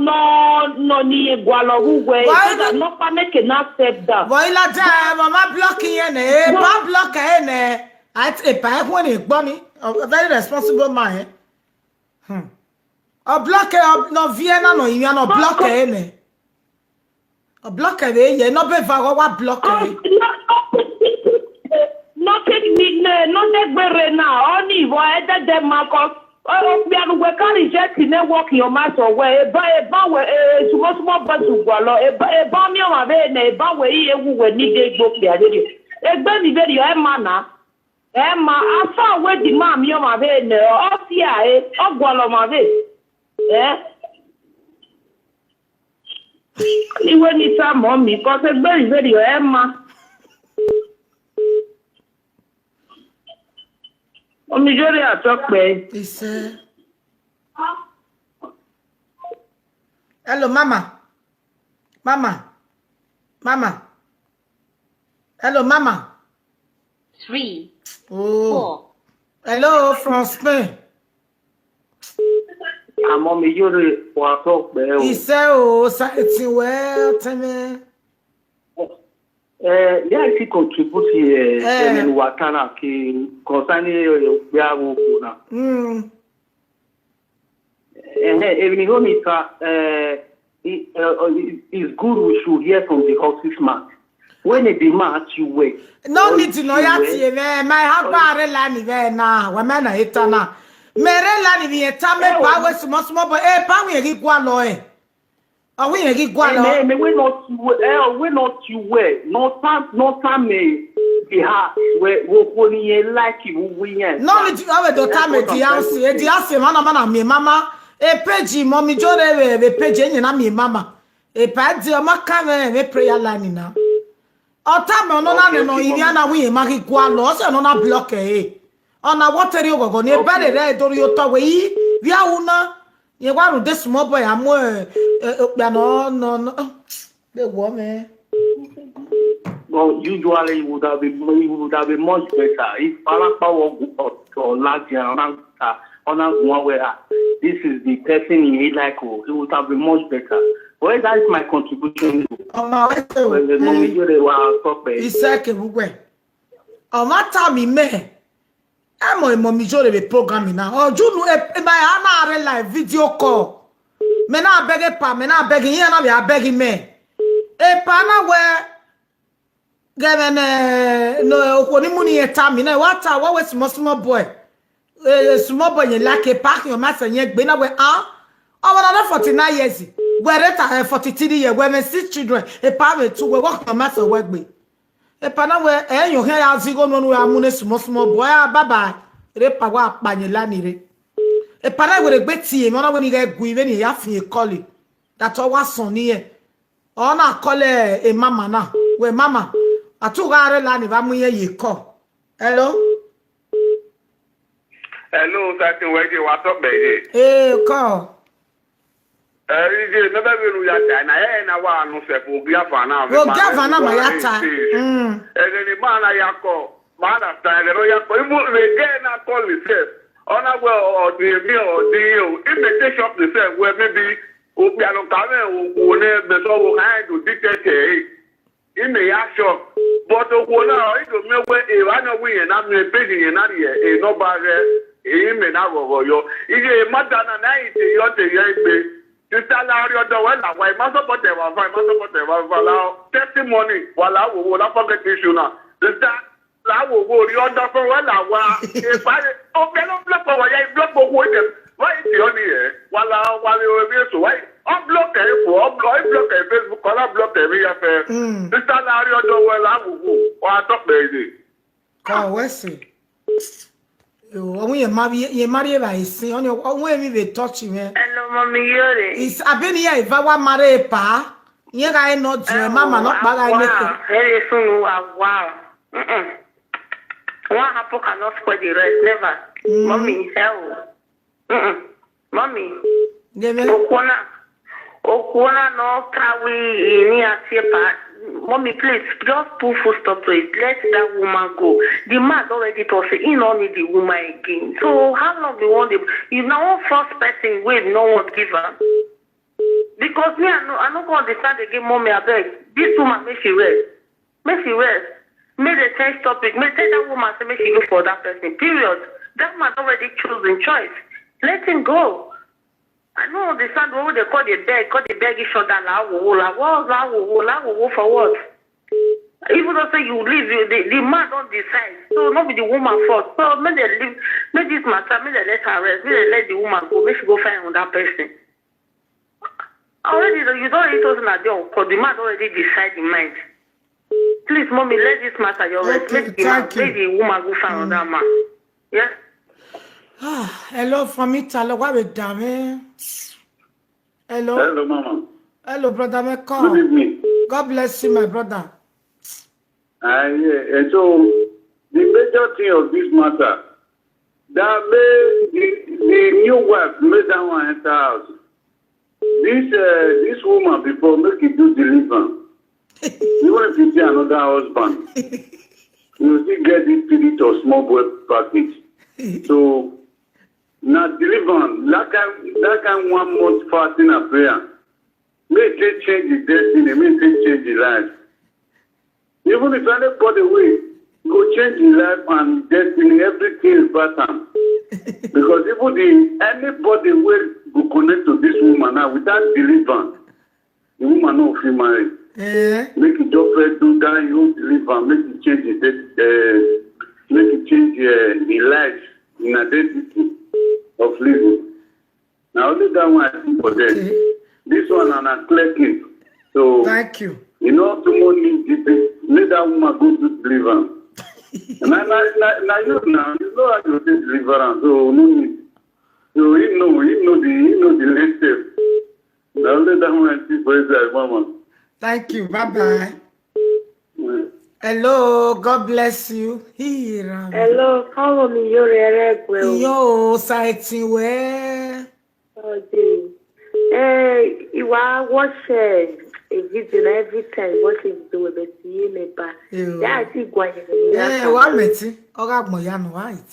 ni gwalo huwe. No pa make na step down. Boy la ja mama blocking ene. Ba block ene. At e pa when e gbo mi. A very responsible man. O block no Vienna no yin no block ene. O block e no be va wa block e. No take me no negbere na oni wo e de Marcus o bi anu we can reject ne work your mouth we e ba we sumo ba su gwalo e ba mi o ma be na e ba we yi ewu we ni de gbo pia de egbe ni very e ma na e ma afa we di ma mi o ma be na o fi a e o gwalo ma be iwe ni sa mo mi ko se gbe very e ma Omijori atokpe. Ise. Hello mama. Mama. Hello mama. 3. Oh. 4. Hello from Spain. Omijori atokpe. Ise o sa eti we teme. Yeah, I contribute here in Wakana concerning Biago Kuna. Even it's good we should hear from the horse's mouth. When they demand you wait. No need to know yati my husband la ni ve na wa me na etana. Mere la ni vi etame pa we small boy pa we ri kwa lo e. Oh, we ain't going we not you way. No time me behalf where we like you win. No, it's our daughter, the house, mana, me mama, a page, mommy, Jore, a page, and me mama, a pad, a macam, a prayer line now. Or time no, Indiana, we make loss and on a block, on a water you go near bad red or your taway, via una. You want this small boy, I'm no. The woman. Well, usually would have been much better if Palapa or Lagia on one where this is the person he like, it would have been much better. Well, that is my contribution. It's second way. Oh, my time, man. I'm a mommy programming now. Oh, you know, my live video call. Me na beg pa, me na beg here na be begging me. E pa na we given no okoni muni eta mi na what we small boy. Small boy like a park your master yen gbe na we over 49 years. Where it 43 years when 6 children e pa me two we work your master work me. pana we enyo he ya zigo no no amune small boy baba re pa wa apanyela ni re pana we gbe tie mo na we ni ga gu ibe ni ya fin call that o wa son ni e o na call e mama na we mama atu ga re la ni ba mu ye call hello certain way you what up baby call ije nebe wenu ya ta na na wa anu se fo bi afa na o gava na ma ya ta ni mana ya ko mana ta le ro ya ko ibu le ge na call itself ona we o di mi o di o if shop itself we maybe o bi anu ka me o ne be so wo ha do dictate ime ya shop but o wo na o do me we e wa na we na me page yen na ye e no ba re e me na go yo ije madana na ite yo te ye gbe Sister Larry Odowe, why must support them? Why must support them? Allow testimony. While I will not forget issue now. Sister, I will go the order for if I open up block for why I block for them. Why is the only here? While you will be so why? Unblock it for block Facebook, color block every affair. Sister Larry Odowe, I will go. Or I talk baby. Oh, what's it? Oh, ye marry by sin on your own way we touch him. Hello, mommy, you're It's a been here if I want marry pa. Ye guy not mama not bag. Very soon, wow. One apple cannot spoil the rest, never. Mommy, hell. Mommy, Okwana no kawi ni atiepa. Mommy, please, just put full stop to it. Let that woman go. The man already told say he don't need the woman again. So how long do you want them? If now one first person wait, no one give her. Because me, I not going to understand again, mommy, I beg. This woman make she rest. Make she rest. Make the change topic. Make tell that woman say make she look for that person. Period. That man already choosing choice. Let him go. I don't understand what they call the beg each other for what? Even though say you leave, the man don't decide. So not be the woman fault. So make they leave, make this matter, make they let her rest, make they let the woman go, make she go find another person. Already you don't really told that because the man already decide in mind. Please, mommy, let this matter your rest. Make the woman go find another man. Yeah? Hello from Italy. What with damn? Hello. Hello, Mama. Hello, brother. Me call. Good evening. God bless you, my brother. Yeah. And so the major thing of this matter that made the new wife made that one enter house. This woman before make it do deliver. Even if you see another husband, you still get this spirit of small boy package. So. Now deliver that can 1 month fasting and prayer. May it change his destiny, may it change his life. Even if anybody will go change his life and destiny, everything is pattern. Because even anybody will go connect to this woman now without deliverance, the woman no feel married. Make it just do that, you deliver, make it change his life in identity of living. Now only that one I think for them. This one I'm clicking. So thank you. You know tomorrow let that woman go to deliverance. And now you know how to do deliverance, so no need. So he know the next step. Now let that one see for his mama. Thank you. Bye-bye. Hello, God bless you. Hello, follow me. You're well. Yo, sighting where? Okay. You are watching a video every time. What is doing? But you never. Yeah, I think what you. What meti? Oga moyano right.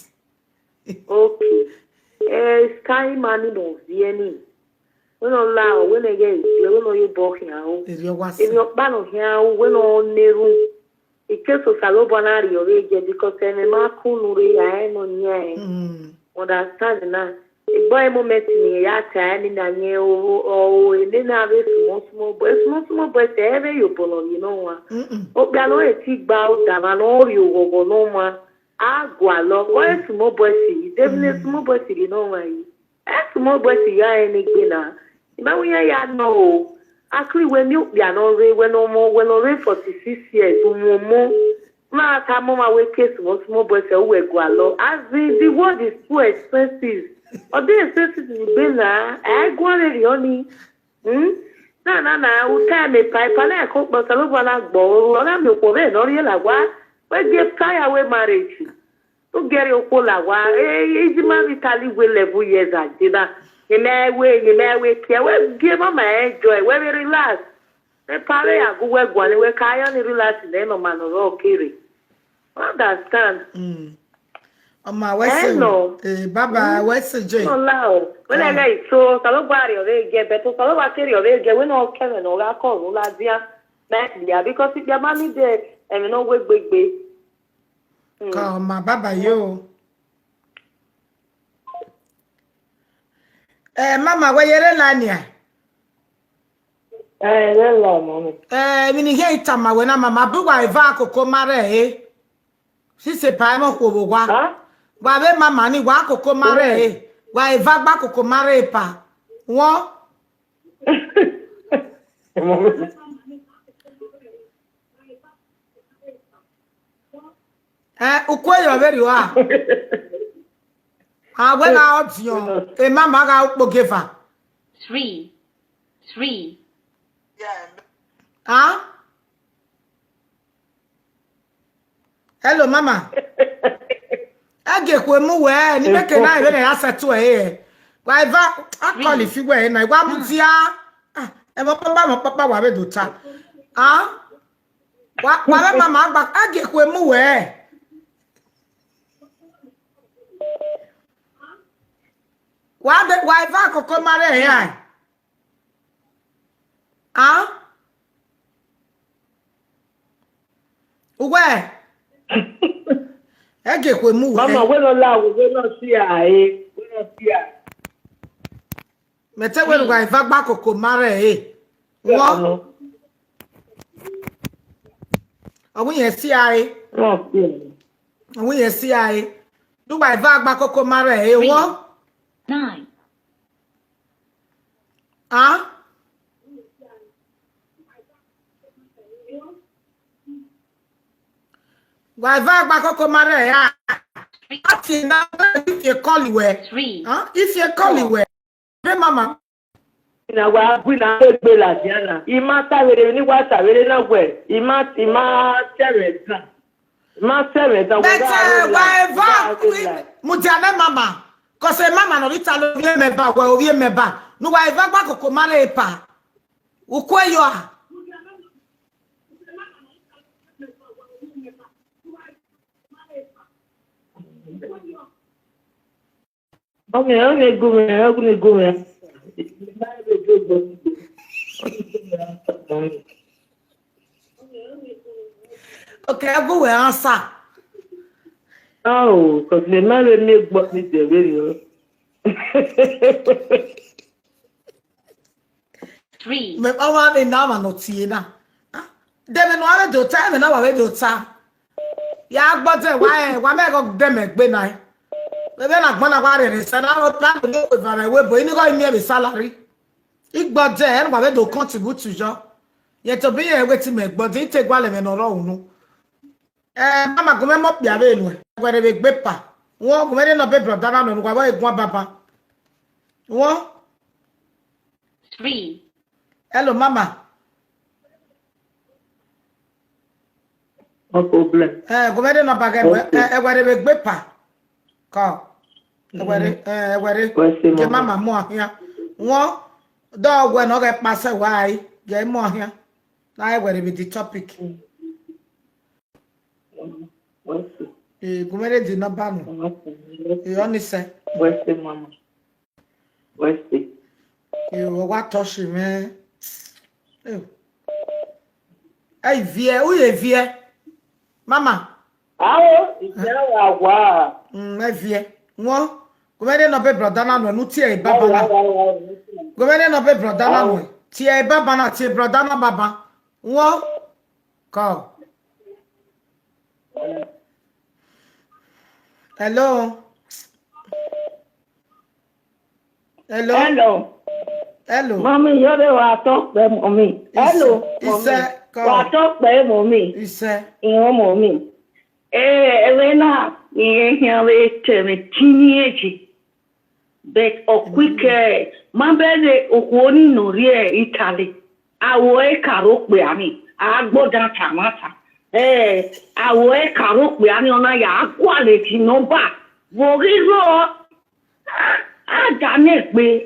Okay. Sky money no VNE. When allow when again you know you book here. If you're banner here, when on neru. Ikeso salobana rioreje because enema kunuri aeno nye. Understand na. Igbo moment ni ya ta ni na nye o ni na be small boy ebe you bolo you know wa. Obia no eti gba o da no ri ogogo no ma. Agwa lo why small boy si. Definitely small boy si you know wa yi. Small boy si ya eni gbe na. Iba we ya no. Actually, when you are not when no more 46 years, Ma come on we case small boy say we go along. As the world is too expensive. Or the expensive be na I go on only. Na o time me pipe na ko but so go na gbo o na me ko be no ri la wa. We get prior we marriage. To get your cola wa is man Italy we level years agina. You may care we give am enjoy we relax. Me pare ya go we go ni we kaya ni relax dey no man ro kiri. Understand? Oma wese baba wese joy. No lao. When I get so salo bari o dey get better salo ba kiri o dey get we no keme no ga ko no la dia. Dia because if your money there and no we gbegbe. Ka ma baba yo. Mama we yere lania. Hello, mommy. Mini here itama we na mama bu wa eva akoko mare si se pa mo ko wa. Wa be mama ni wa akoko mare wa eva gba akoko mare pa. Won ukwe yo very wa. We na option. Mama ga ukpogefa. 3. Hello mama. Age kwe mu we ni beke na ibe na asetu wa eva akoli fi we na igwa mutia. Mo papa wa be do ta. Wa be mama agba age kwe mu we. Wa eva kokko mare ya. Uwe. Ege kwe mu we. Mama we no la we no see ai. We no see ai. Mete we gwa ifa gba koko mare Wo. Awun ye see ai. No see. Awun ye see ai. Du gba ifa gba koko mare wo. 9. Why va koko mare ya? Ati na if you call iwe. 3. If you call iwe. Be mama. Na wa bu na egbe la diana. Ima tawere ni wa tawere na gwe. Ima tere kan. Ima tere da wa. But why va mutiane mama. Cause mama no rita lo vie me ba wa ovie me ba. No why va koko mare pa. Ukwe yo a. Okay, I'm going to go. Okay, I go answer. Oh, because the man will make what is the video. 3. Me awa me na ma no tie na. Dem no ave do time na wa we do ta. Ya gbote wa me go dem egbe na. We be na gbon na wa re se na o plan do we va we bo ni go mi e salary. Igbote en wa we do contribute to jo. Ye to be e we ti me gbote te gwa le me no ro unu. Mama go me mo pia be nu. Gwa re be gbe pa. Won go me no be brother na no gwa wa egun baba. Won 3. Hello, mama. No problem. Go me no bag e gwa re be gbe pa. Ka. E gwa re. Ke mama mo ahia. Won dog we no get pass why. Ge mo ahia. Na e gwa re be the topic. Go me re di no ba no. You only say. Where's the mama? Where's the? You what touch me? Hey, vie, où est vie? Mama. Ah, il y a wa. Vie. Moi, comment est notre brother na no tie baba na. Comment est notre brother na no? Tie baba na tie brother na baba. Wo. Ko. Hello. Hello. Hello. Mommy, you're the one talk to mommy. Hello. Ise. Wa talk to mommy. Ise. Iyo mommy. Elena, we teenage. But quick, Mambele Okwoni no rie Italy. Awoe karok beani. Agbo dan tamata. Awoe karok beani ona ya quality no ba. Vorizo. Adane be.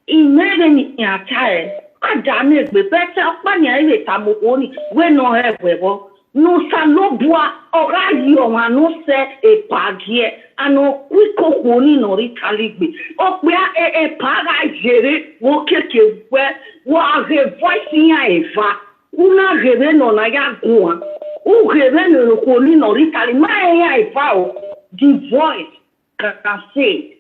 Imagine ya tae. Adane be. Better panya ile tamukoni. We no have webo. No salobua orayo no se e pagie ano wiko koni no ritaligbe opia e para jere wo keke we wo age voice ya eva una gere no na ya gwa u gere no koni no ritali ma ya eva o the voice can say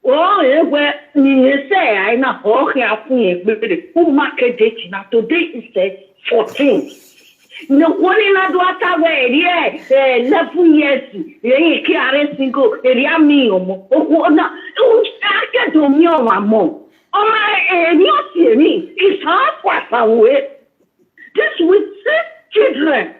oh ewe ni se ai na ho ya fun egbe ku market date na today is the 14th. No one in a daughter way, yeah, 11 years, they carry single, they are me, oh, no, I get to me on my mom. Oh, my, you see me, it's hard for some way. This with 6 children,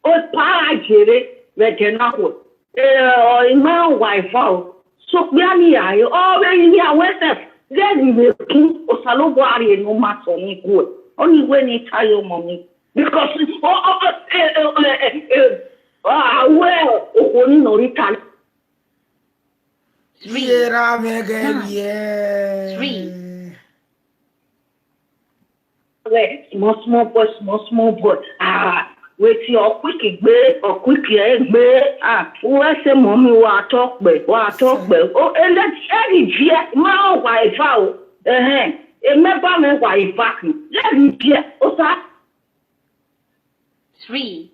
or parajere, they cannot work. In my wife, so many I already near West, then you will keep or salobari no matter any good. Only when you tell your mommy. Because well, only no return. 3, 3. Small boy. Wait your quick bed or quick bed. Where's the mommy wa talk bed? Oh, and that's any year, my wife out. A member my wife back. Let me get, oh, 3,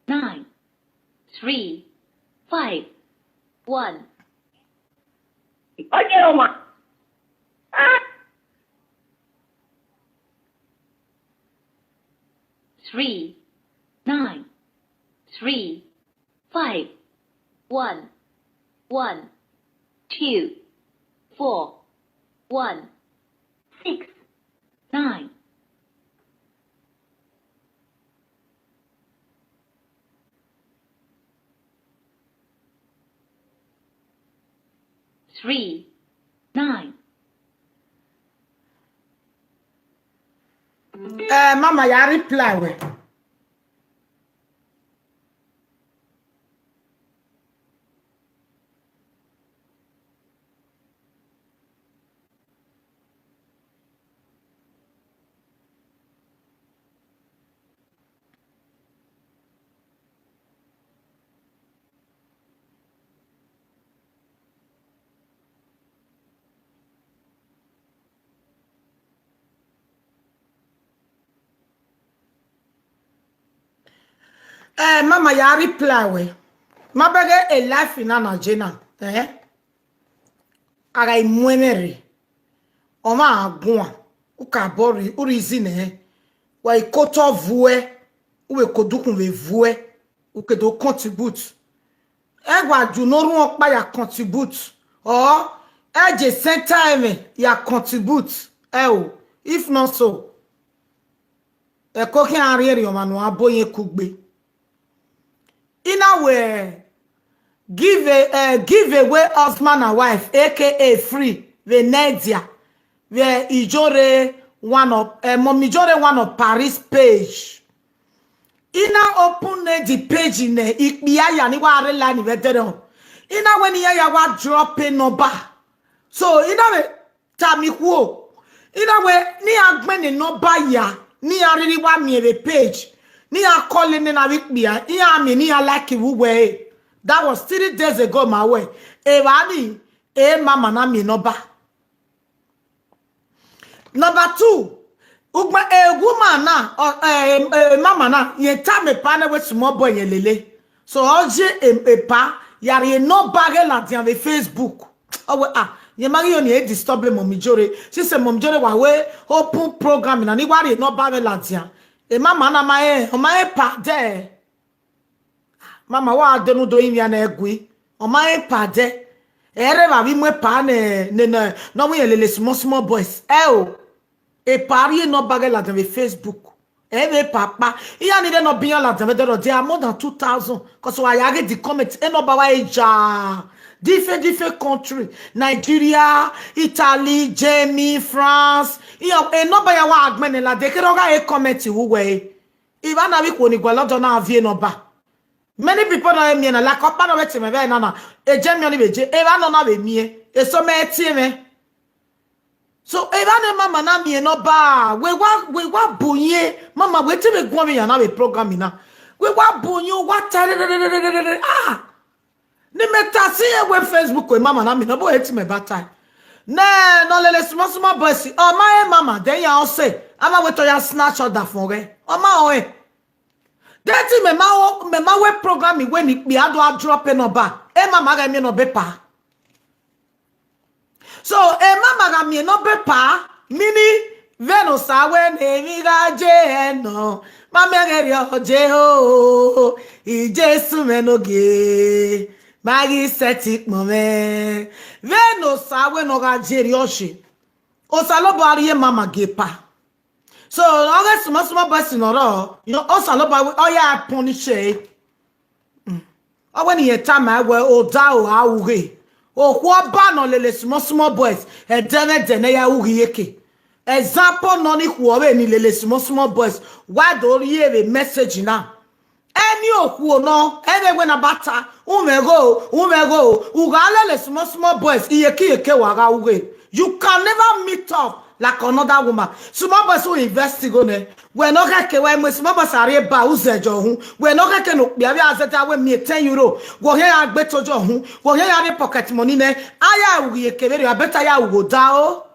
9, 3, 5, 1. Okay, Oma. 3, 9, 3, 5, 1, 1, 2, 4, 1, 6, 9. 3, 9. Mama, ya reply we. Mama, ya reply we. Mabege a life in an agena. Ara imwenere. Oma agwa. Uka bori. Urizine. Wa ikoto vue. Uwe kodukun ve vue. Uke do contribute. Egwa junoru okpa ya contribute. Or eje sentime ya contribute. If not so. Koki arieri omanu aboye kugbe. In a way, give away husband and wife, aka free, Venezia, where Ijore one of Paris page. In a open the page in the Ikbiya ni wa rela ni veteran. In a when ya wa drop in number. So in a way, tamikuo. In a way, ni agmeni no ya ni a really wa me the page. Ni a calling in a week me, ni a like you way. That was 3 days ago, my way. Wani, mama na mi no ba. Number 2, ugma woman na, mama na, ye time partner with small boy ye lele. So oje pa, yari no bagel la dian with Facebook. Ye mari yon ye disturb mommy jore. She say mommy jore wa we open program na ni wari no bagel la dian. Mama na mae pa de. Mama wa de no do imi na egui. O mae pa de. Ere ba vi mwe pa ne no we lele small boys. E pari no bagel la de Facebook. Ebe papa. Iya ni de no biya la there are more than 2,000. Cause I get the comment. No bawa eja. Different country. Nigeria, Italy, Germany, France. Iya no baya wa agmene la de keroga e comment uwe. Iba na wi ko ni gwa lodo na avie no ba. Many people know me na la kopa no weti me be na na. E Germany oni beje. Eba no na be mie. E so me tie me. So even mama na mi no ba we wa bunye mama we ti me gwo me na we program na we wa bunye wa tare ah ni meta si e we Facebook we mama na mi no bo eti me bata na no lele small boys o ma e mama then ya o say ama we to ya snatch order for re o ma o e that me ma we program we ni bi ado drop no ba e mama ga mi no be pa. So, mama ga mi no bepa, mini Venus awe ne mi ga je no, mama geri o je ho, I Jesu menoge, magi setik mome, Venus awe no ga je rioshi, o salobo ariye mama gepa. So, oge small boys no ro, you know, o salobo oya punish o when ye time we o da o awuge. O kwa ba no lele small boys e dene ya ugiyeke example no ni kwa we ni lele small boys why do you message now any okwu no ebe we na bata umego uga lele small boys iyeke waga uge you can never meet up like another woman small boys who invest go ne we no keke we small boys are ba uzejo hu we no keke no bia bia azeta we me 10 euro wo he agbetojo hu wo he ya pocket money ne aya uye kebere abeta ya ugo dao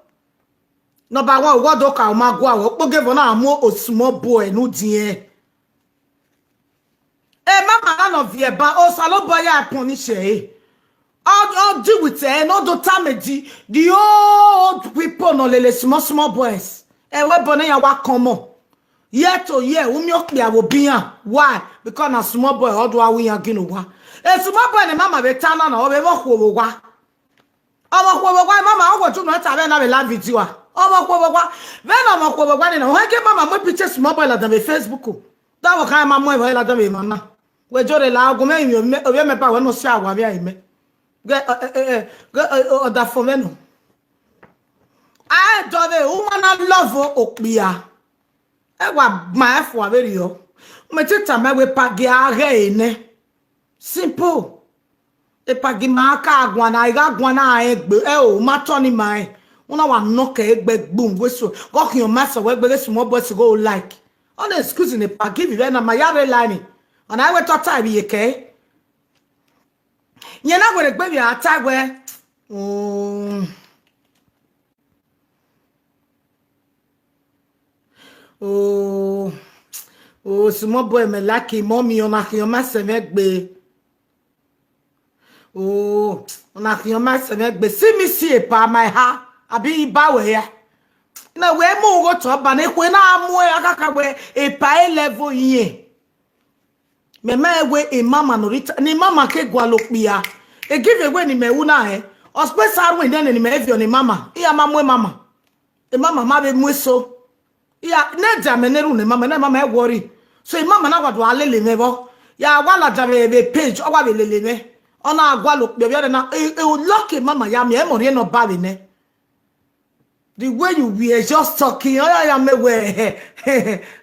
number 1 wo do ka o ma go awo poge bo na amu o small boy no die mama na of ye ba o salo boy ya pon se all do with no do tamedi the old people no lele small boys we bona ya wa komo year to year umi okpi awobian why because na small boy odo awiyan ginu wa small boy ni mama be tana na obe mo kwo wa mama ogo tu no ta be na be live video omo kwo wa ve na mo kwo wa ni na he ke mama mo picture small boy la dan be Facebook da wo kan mama mo la dan be mama we jore la ago me obi me pa we no si awa bi aime oda for me no I do the woman love okpia ewa ma fo aberi yo metita ma we pagi are ne simple e pagi ma ka agwana iga agwana egbe o ma toni mai una wa no ka egbe gbum we so go kin ma so we gbe small boys go like on excuse ne pagi bi na ma yare line on I we to time ye ke nye na gwere gbe bi atagwe Oh, small boy me lucky mommy on a kioma semegbe. Oh, on a kioma semegbe. See me see pa my ha. Abi bawe ya. Na we mo go to ba na kwe na amu akaka we e pa level yin. Me ma we e mama no rita ni mama ke gwalokpia. E give away ni me una o special we den ni me evio ni mama. Iya mamwe mama. E mama ma be mweso. Ya neda meneru ne mama na mama e worry so e mama na gwado alele mebo ya wala jabe be page o wa be lele me ona agwa lo pe bi na e lucky mama ya me e mo re no ba be ne the way you we just talking ya me we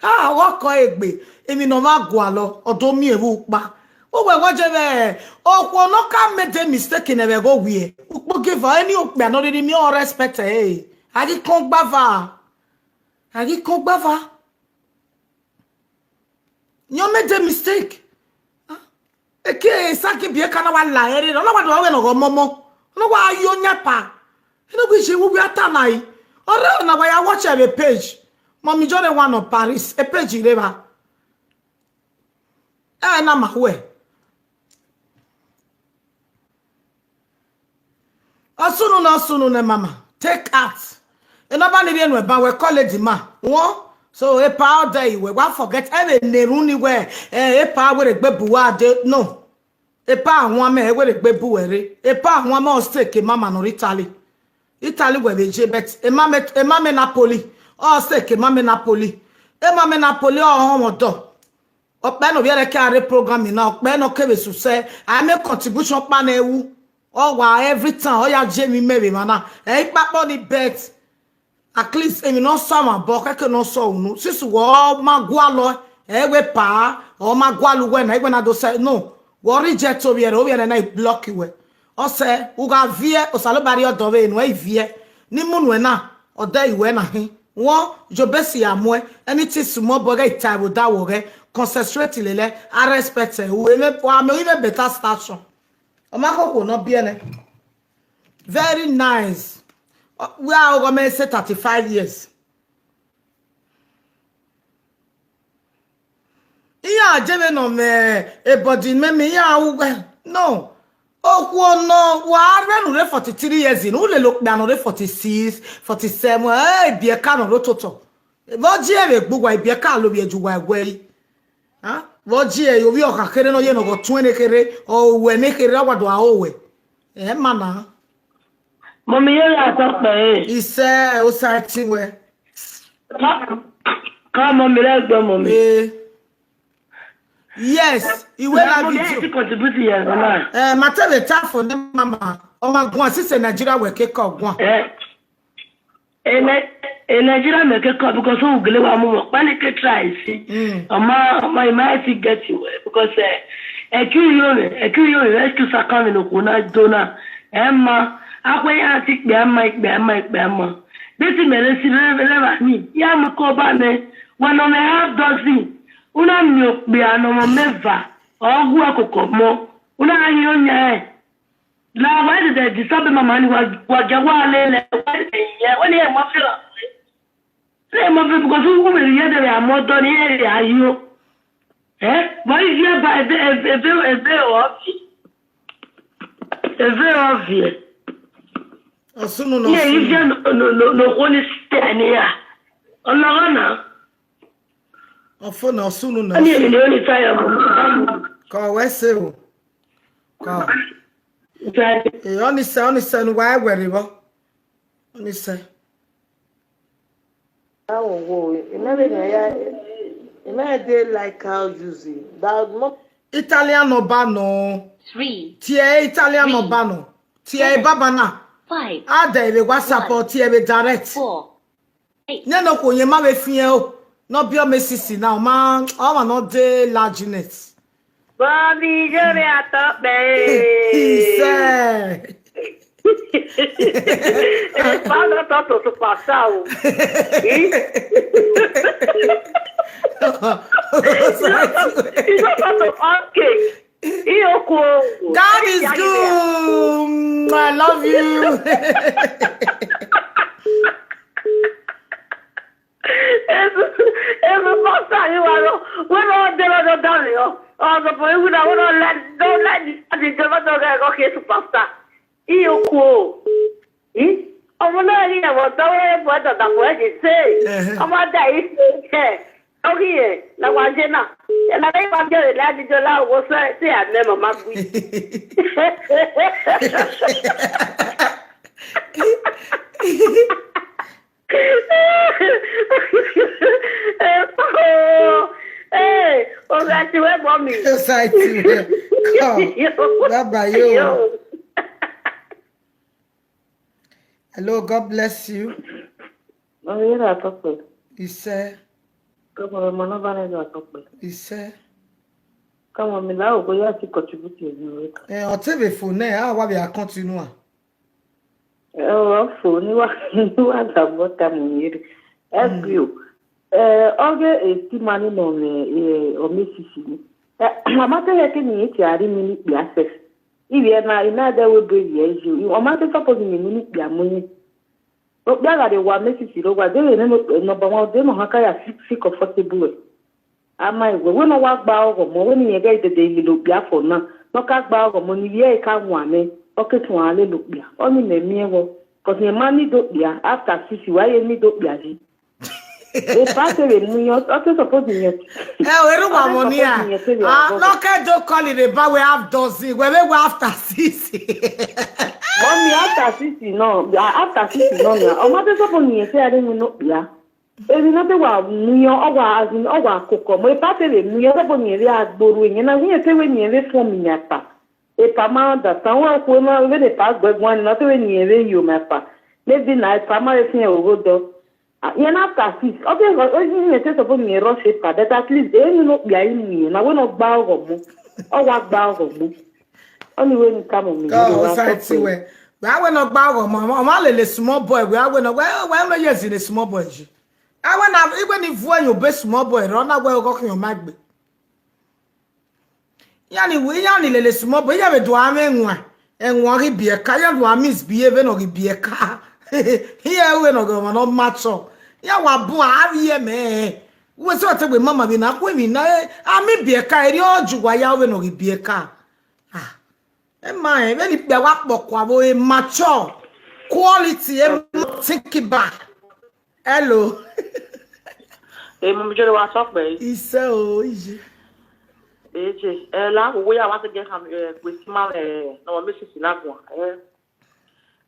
ah wo ko egbe emi no ma gwa lo odo mi ewu pa o we wo je be okwo no ka make mistake ne be go we ukpo give any okpe no dey me all respect agi kon gbava Agi kogbava. You made a mistake. Eke saki biye kana wa la ere. No wa do we no go momo. No wa yo nyapa. No go je wo bi atanai. Ora na wa ya watch a page. Mommy John one of Paris. A page ireba. Na ma we. Asunu na mama. Take out. Nobody didn't we but we call it the man. So a power day we won't forget every neruni where a power with a bebuade no. A power one me with a bebuere. A power one more stake a mama no Italy. Italy where they jebet a mama Napoli. Or stake a mama Napoli. E ma me Napoleon homodo. Ope no biere carry program na ope no kebe suse. I make contribution pa na ewu. Oh wow, every time. Oh ya Jamie maybe mana. E papo ni bet. At least e mi no so ma bo keke no so unu. Sisu wo ma gwa lo. E we pa o ma gwa lu we na e na do say no. Wo reject obiere na block we. O se uga vie o salo bari odo we no e vie. Ni munu na oda iwe na hin. Won jobesi amwe anything small boga itaibo da wore concentrate lele I respect we me even better station. Omakoko no biene. Very nice. We are going say 35 years. Iya jebe no me e body me ya uwe no. Oh, no, wa renu 43 years in. Ule look down on 46, 47. Eh, be a can of rototo. Vogie, Bugwa, be a car, be a Juwa way. Huh? Vogie, you be a carry no, you know, 20 kere, or when they carry what do I owe? Eh, mana. Mommy, you are talking. He said, oh, sighting where. Come on, me, let's go, mommy. Yes, he will have you. Matter the time for them, mama. Oh, my God, sister Nigeria will kick up one. In Nigeria, make a cup because who will go panic try. See, my might get you because a curious rescue account in Okuna Dona. Emma, I way I think Bama. This is me. Yam Kobane, 1.5 dozen. Una myo bia no meva ogu akoko mo una anyo nya la wa de disabe mama ni wa jawa lele wa de ye woni e mo fira le mo fe because who me ye de amodo ni e ayo why you ba eve osunu no ye no oni stani ya ona Ofo na osunu na. Ani ni oni tire. Ko wese o. Ko. Oni se no wa were bo. Oni se. Oh, they like how using that not Italian no bano. 3, Tie Italian no bano. Tie baba na. 5, Ada ebe WhatsApp or tie ebe direct. 4, 8. Ne no ko yen ma we fie o. No be o mesisi now man. O ma no de largeness. Bobby, you're at top, He said. Fala tanto su passau. God is good. I love you. Every pastor you are, we're all there on the oh, the boy would don't let the governor go here to pastor. Io quo. Ọmọ náà ní ẹ̀wọ̀n tó wẹ́rẹ́ bọ́ dàdàpọ̀ ẹ̀ ṣe ṣe ọmọ dà yìí ṣe lórí ẹ̀ làwọn àjẹ náà ẹ̀làdé ìwà bẹ̀rẹ̀ ládìjọ́ láwọ̀ sí àmẹ́ màmá gbé. Ọ̀gá ti wẹ́ bọ́ mi. Ọ̀sà ti wẹ́ kọ́ bàbá yóò. Hello, God bless you. He said. He said. Come on, now we have to contribute. On téléphone, ah, on va continuer. Oh, phone, you want about time. You. Oge money no Mississippi. Amata yake ni eti ari mini access. Iwe na inada we brave yeju. O ma te suppose ni mini bia money. O bia ga de wa Mississippi ro wa de no ba wa de no haka ya feel comfortable. Ama iwe we no wa gba ogo mo we ni yega ide de lo bia for na. No ka gba ogo mo ni ye ka wa me. O ke tun ale lo bia. O ni me mi ewo. Cause ni man ni do bia after 6 wa ye ni do bia ji. O passe le muyo, o te suppose ni yet. We're Monia. No can do call it about we have dozen. We after 6. Mommy after 6 no. After 6 no. O ma te suppose ni yet I don't know ya. Eri na te wa muyo owa azin owa koko mo ipate le muyo te bo nyere agboru yen na yin te we nyere fo minyata e pa ma da tan wa ko na we de pa gbegwan na te we nyere yo mepa maybe na pa ma e fin ogodo yen after 6 o yin te to bo nyere ro se pa that at least e no bia yin na we no gba ogo mu owa gba ogo mu oni we ni ka mo mi go side ti we we no gba ogo mo ma le small boy we no no yes in a small boy ji even if when you be small boy, run away or go your magbe. Yani le small boy, ya be do amenwa. En wori bi e ka ya do misbehave no bi e ka. Here we no go no macho. Ya wa bu awie me. We so te we mama bi na kwa mi na ami bi e ka eri ojuwa ya we no bi e ka. Ah. E ma e be ni pe wa pokwa bo e macho. Quality e think back. Hello. Mo jere wa so pe. Ise o ije. Eje. La wo ya wa te get am kwesima no me sisi la kwa.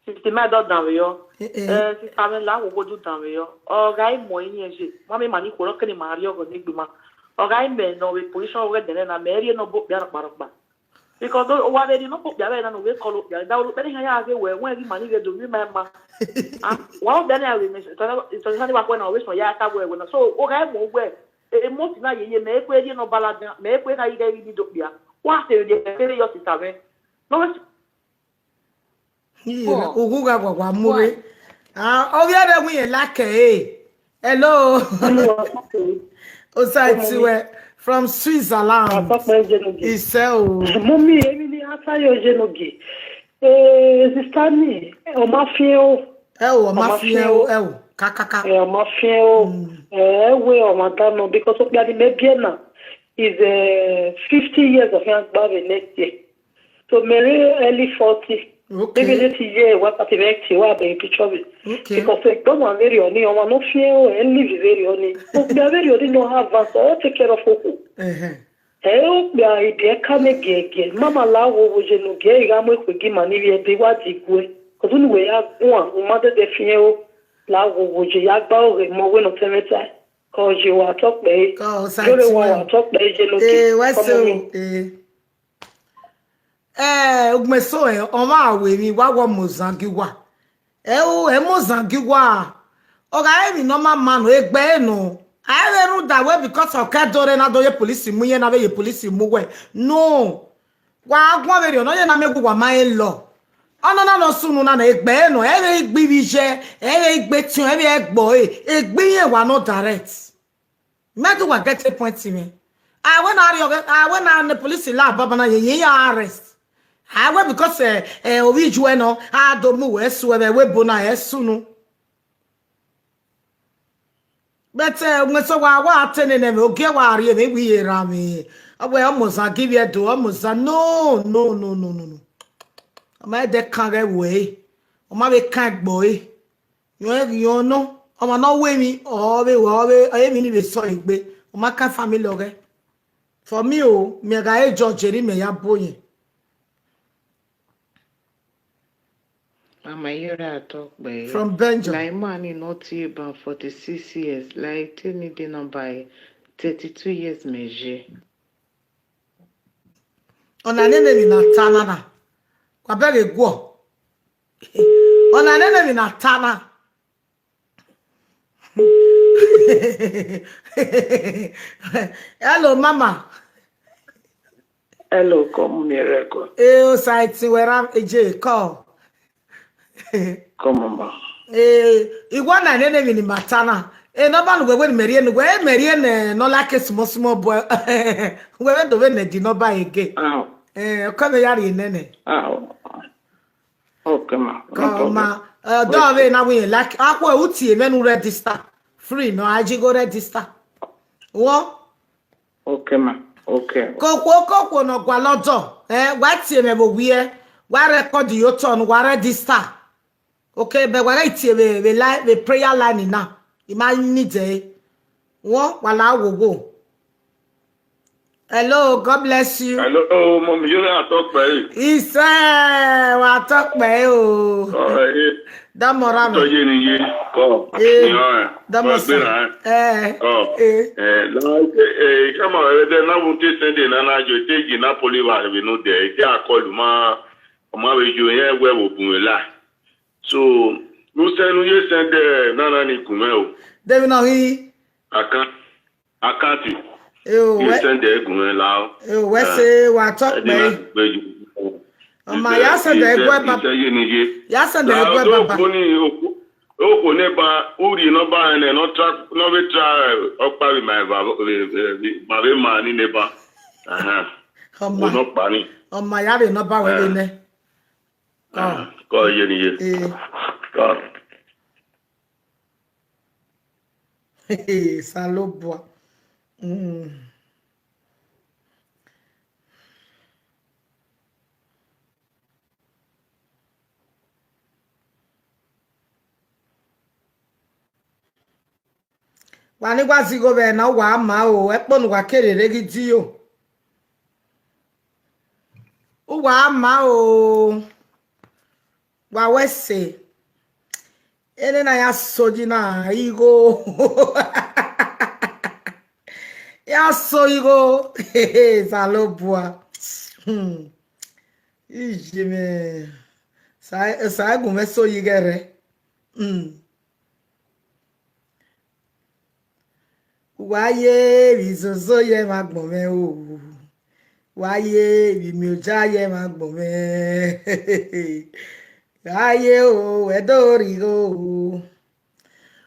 Sisi me do dan yo. Sisi ame la wo boju dan yo. O ga mo yin eje. Mo me mani ko ro kini ma ri ogo ni gbima. O ga me no we position we de na me ri no bo bia parapa. Because o wa de no bo bia na no we call bia da wo be ni ya age we ri mani ge do mi ma ma. Wa be na we me so so ni wa ko na we so ya ta we na so o ga mo we e mo ti na ye me ekwe ri no balada me ekwe ka ige ri do bia wa se de kere yo sista me no uguga kwa mure o ya de wi lake hello o side we from Switzerland ise o mommy Emily asayo jenogi sister ni o ma fi o o ma fi o kakaka ma fi o we o ma dano because o bia di mebiena is 50 years of young baby next year so very early 40. Okay. Maybe this year what at the wa be picture it. Okay. Because they don't want very only on no fear and live very only. So they very only no have us all take care of who. Be I be come again. Mama la wo je no ge ga mo ko gi mani be wa ti gwe. Cause we have one mother de fear la wo je ya gba o mo we no temeta. Cause you are talk be. Cause I talk be je no ge. What's so ugmeso oma awe mi wa wo Mozambique Mozambique o ga emi normal man egbe no I don't that way because of kadore na do ye police mu ye na be ye police mu we no wa gwa be no ye na megu wa ma en lo ono na no sunu na egbe no egbe bi je egbe tun egbo egbe yen wa no direct me do wa get a point me when na the police la baba na ye arrest I because obi juwe no adomu we so we bona esunu but so wa atene ne me oge wa ari me wi era me we almost give you do almost no am I de kan re we o ma be kan boy you no o ma no we mi o be mi ni be so igbe o ma kan family oge for me o me ga e George ri me ya boyin. Mama, you talk by from Benjamin. Like money not about 46 years. Like tell me the number 32 years measure. Ona nene mi na tanana. Kwa bere go. Ona nene mi na tana. Hello mama. Hello come miracle. O site where am eje call. Come on. Igwana nene mi ni matana. No ba no we merie no like small boy. We do we ne di no ba again. Come yari nene. Okay ma. Come ma. Do we na we like akwa utie menu register. Free no aji go register. Wo? Okay ma. Okay. Ko no gwa lojo. Wa tie me bo wie. Wa record your turn wa register. Okay, but when I tell the prayer line now, imagine it. What while I will go. Hello, God bless you. Hello, Mom, you are talk by. Ise, wa talk by o. Damora me. So you ni ko. Damosa. Come on, the na wuti send na jo teji Napoli wa we no there. They are called ma we jo yen we wo bunla. So, no send na ni kume o. Devi no hi. Akati. You send the gun lao. We say wa talk by. Ma ya send the egwe papa. Ya send the egwe papa. O neba uri no ba na no track no be try opa with my baba ma ni neba. Aha. No pa ni. O ma ya be no ba we ne. Ko ye ni ye. Ko. Salobo. Wani gwazi go be na wa ma o ekponu wa kerere gidi o. O wa ma o. Wa wese. Ene na ya soji na igo. Ya so igo. Salobua. Ijime. Sa gume so yigere. Waye bizozo ye magbome o. Waye bimioja ye magbome. Waye o edorigo.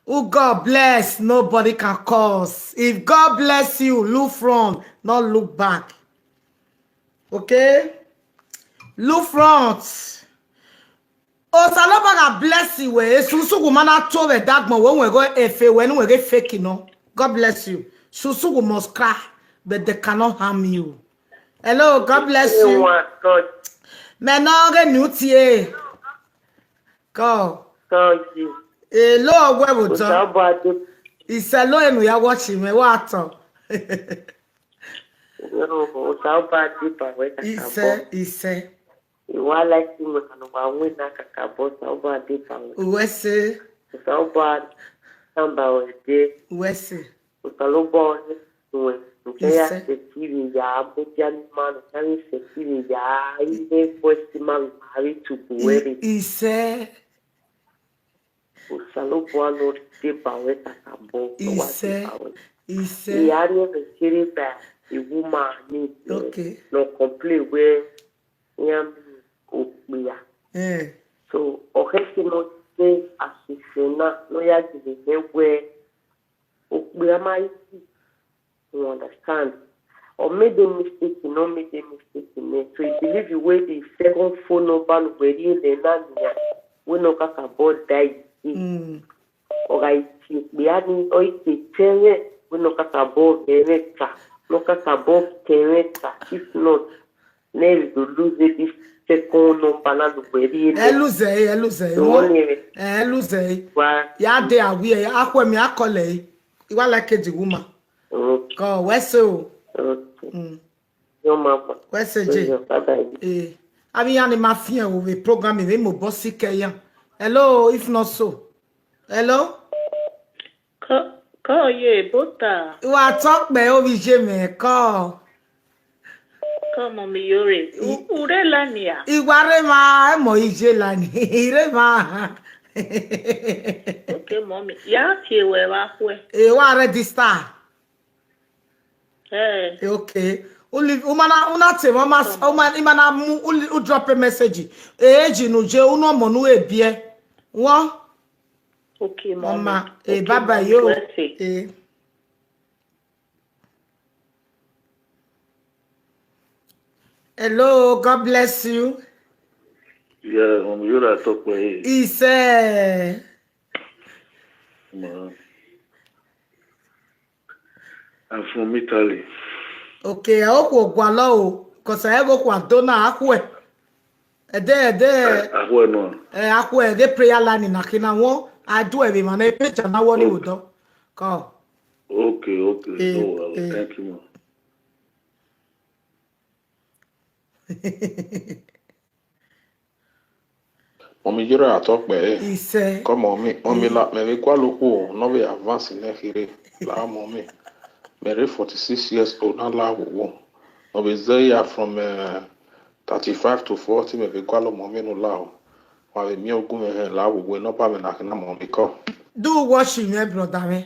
Who God bless, nobody can cause. If God bless you, look front, not look back. Okay? Look front. Oh, Salobaga bless you. Susu gumana towe dagmo when we go efe when we get fake, you know. God bless you. Susu must cry, but they cannot harm you. Hello, God bless you. Menoge nutie. Go. Hello, where would you? It's a low and we are watching me. What? He said. You are like him and one winner, Kakabos over the power. Wesse. So bad. Number day. Wesse. With a low boy. Kaya se TV ya bojan man kaya se TV ya ile first man married to Bueri. He said. Usalo boano de bawe takabo. He said. Yari me kiri ba the woman ni. Okay. No complain where yam okbiya. So okesimo se asisena no ya give where okbiya mai. You understand? Or made a mistake, you know, made a mistake in it. So you believe you wait the second phone number where you the nanya we no kaka board die. Or I see beani or it change we no kaka board kereta. No kaka board kereta. If not, never to lose this second number na where you lose. Ya de awie akwa mi akole. Iwa like the woman. Go, where's so? Where's J? I mean, I'm mafia with programming with my bossy Kayan. Hello, if not so. Hello? Call ye, Buddha. You are talk me over Jimmy. Call. Come on, me, Yuri. Urelania. Iguarema, Moijelani. Irema. Okay, mommy. Ya, here, where I went. You are ready, star. Okay. Una te mama imana mu drop a message. Eji no je uno monu ebie. Won. Okay, mama. Baba yo. Hello, God bless you. Yeah, you are talk way. He said. I'm from Italy. Okay, I hope Gualo, because I go Quantona Aqua. A day, Aqua no. Aqua, the prayer line in Akinawo. I do every man a picture now. What you do? Call. Okay. So, thank you. Mommy jira atokpe. Ise. Come mommy la me kwa loko no be advance in here. La mommy. Mary 46 years old na la wo. No be there from 35 to 40 me kwa lo mommy no la. Wa be mi ogun me la wo no pa me na mommy ko. Do washing me brother me.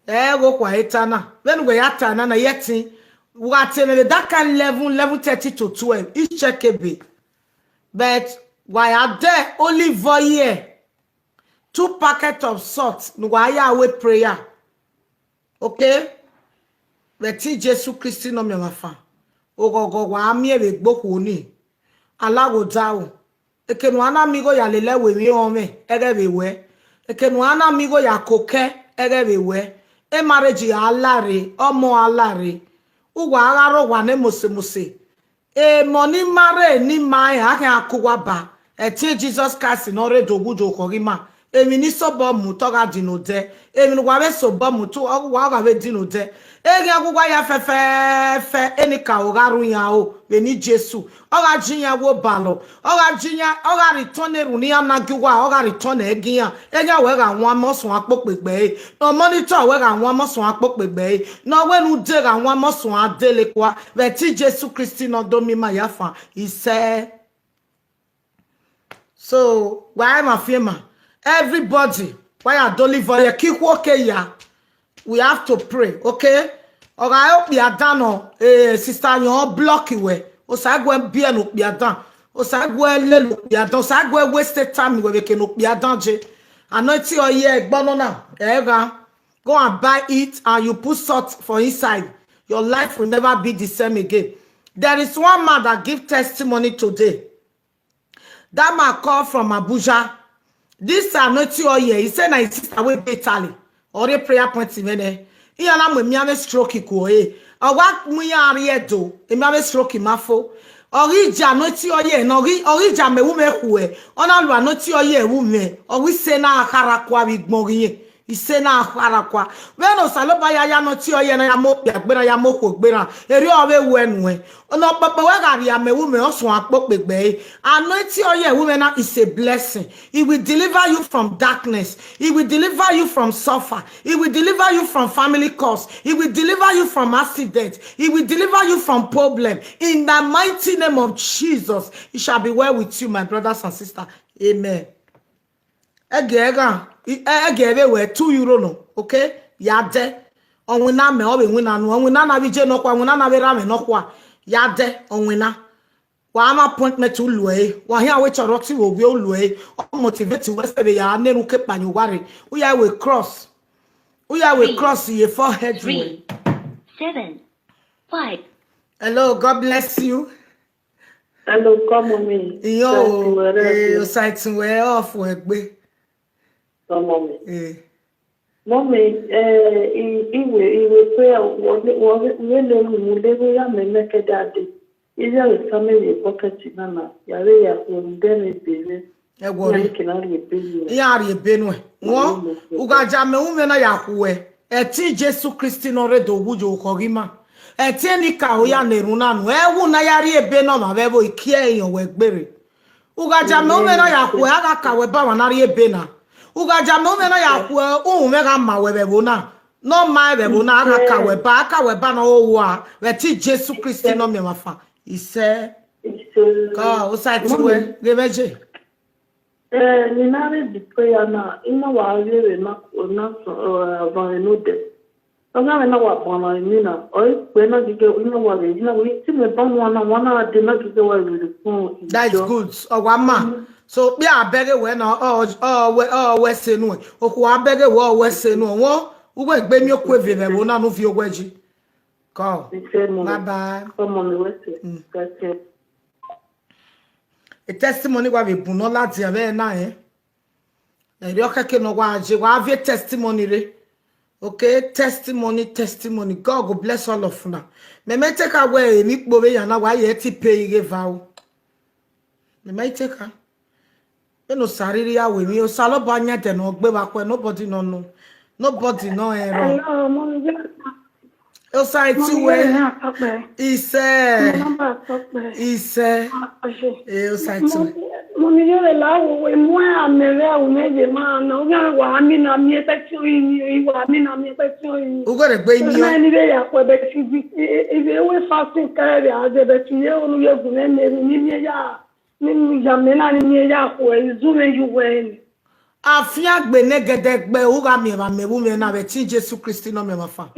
Go kwa etana. When we atana na yeti what that can level 30 to 12 each check be. But why are there olive oil 2 packets of salt no why away prayer. Okay? But Jesus Christ no me mafa. Ogogo wa mi e gboku ni. Alago dawo. Ekenu ana mi go ya lele we mi o me ege be we. Ekenu ana mi go ya koke ege be we. E marriage ya alare omo alare. Uwa agaro wa ne mose. E money mare ni mai ha kan akwa ba. E ti Jesus Christ no re dogujo korima. Emi ni so bo mu to ga dinode. Emi no wa be so bo mu to wa ga be dinode. Egi agwa ya fe eni ka o garu ya o be ni Jesu. O ga jinya wo balo. O ga jinya o ga return eru ni anagiwa o ga return egian. Egi we ga won mosun apopegbe. No monitor we ga won mosun apopegbe. No we nu de ga won mosun adele kwa. Be ti Jesu Christ no do mi ma ya fa. He said so why am I fema? Everybody, why I don't live for your kick okay ya? We have to pray, okay? Or I hope you are done, sister, you all block you. O sagwe bien no be done. O sagwe lelu be done. Sagwe wasted time we can be done. I know it's your year, banana. Go and buy it and you put salt for inside. Your life will never be the same again. There is one man that give testimony today. That man called from Abuja. This anointing oil, he said na his sister wey be Italy. Or a prayer point mene. He ana me miame stroke ko e. Owa mu ya ari edo. E miame stroke mafo. Ori ja anointing oil no ori ja me wu me ku e. Ona lu anointing oil wu me. Ori se na akara kwa bi gbon yin. Ise na akara kwa. When o saloba ya no ti oye na ya mo pe agbera ya mo ko gbera. Eri owe wu enu e. Ono pepe we ga ya me wu me osun apopegbe. Anointing oye wu me na is a blessing. It will deliver you from darkness. It will deliver you from suffer. It will deliver you from family cause. It will deliver you from accident. It will deliver you from problem. In the mighty name of Jesus, it shall be well with you, my brothers and sisters. Amen. Egebe we €2 no, okay? Yade. Onwina me obe wina no. Onwina na bije no kwa, onwina na be rame no kwa. Yade onwina. Wa ama appointment to lue. Wa hia we choroti wo bi olue. O motivate we se be ya neru ke panyu ware. Uya we cross. Uya we cross ye forehead. 3, 7, 5. Hello, God bless you. Hello, come on me. Yo, sighting we off we gbe. Mommy, iwe prayer wele mulewe ya memeke dade. Iza we family pocket nana. Yare ya ndene bele. Egwori. Yari ebenu. Won ugaja me ume na yakuwe. Eti Jesu Kristi no re do wujo korima. Eti ni ka oya neruna nu. Ewu na yari ebe no ma bebo ikie eyan we gbere. Ugaja me ume na yakuwe aga ka we ba wana ri ebe na. Ugaja me ume na yakuwe me ga ma we bebo na. No ma bebo na aka weba na owa. Eti Jesu Kristi no me mafa. Ise ka o sa ti we gebeje. Ninare di prayer na ina wa rere na van no de. Ona na wa bona mina o pe na dige ina wa re ina we ti me ban wana de na dige wa re fun. That is good. Ogwama. So be abege we na we se nu. Oku abege we se nu. Won ugbe gbe mi oku evere bo na no fi ogweji. Go. Bye bye. Come on, let's a testimony wa be buno lati ebe na eri okeke no wa je wa have testimony re. Okay, testimony. God go bless all of una. Me take away ni gbobe ya na wa ye ti pay ge vow. Me take her. You know sariri ya we mi o salo ba nya de no gbe ba ko nobody no know. Nobody know error. O sai tuwe. Ise. O sai tuwe. Mami yo la wo mo amere o meje ma na o ga wa mi na mi petio yi wa mi na mi petio yi. O go re gbe ni o. Na ni be ya ko be ti bi e be we fasting ka be a de be ti ye onu ye gun ne ni mi ya ni ya me na ni mi ya ko e zu me yu we. Afia gbe negede gbe o ga mi ma me wu me na be ti Jesu Christ no me ma fa.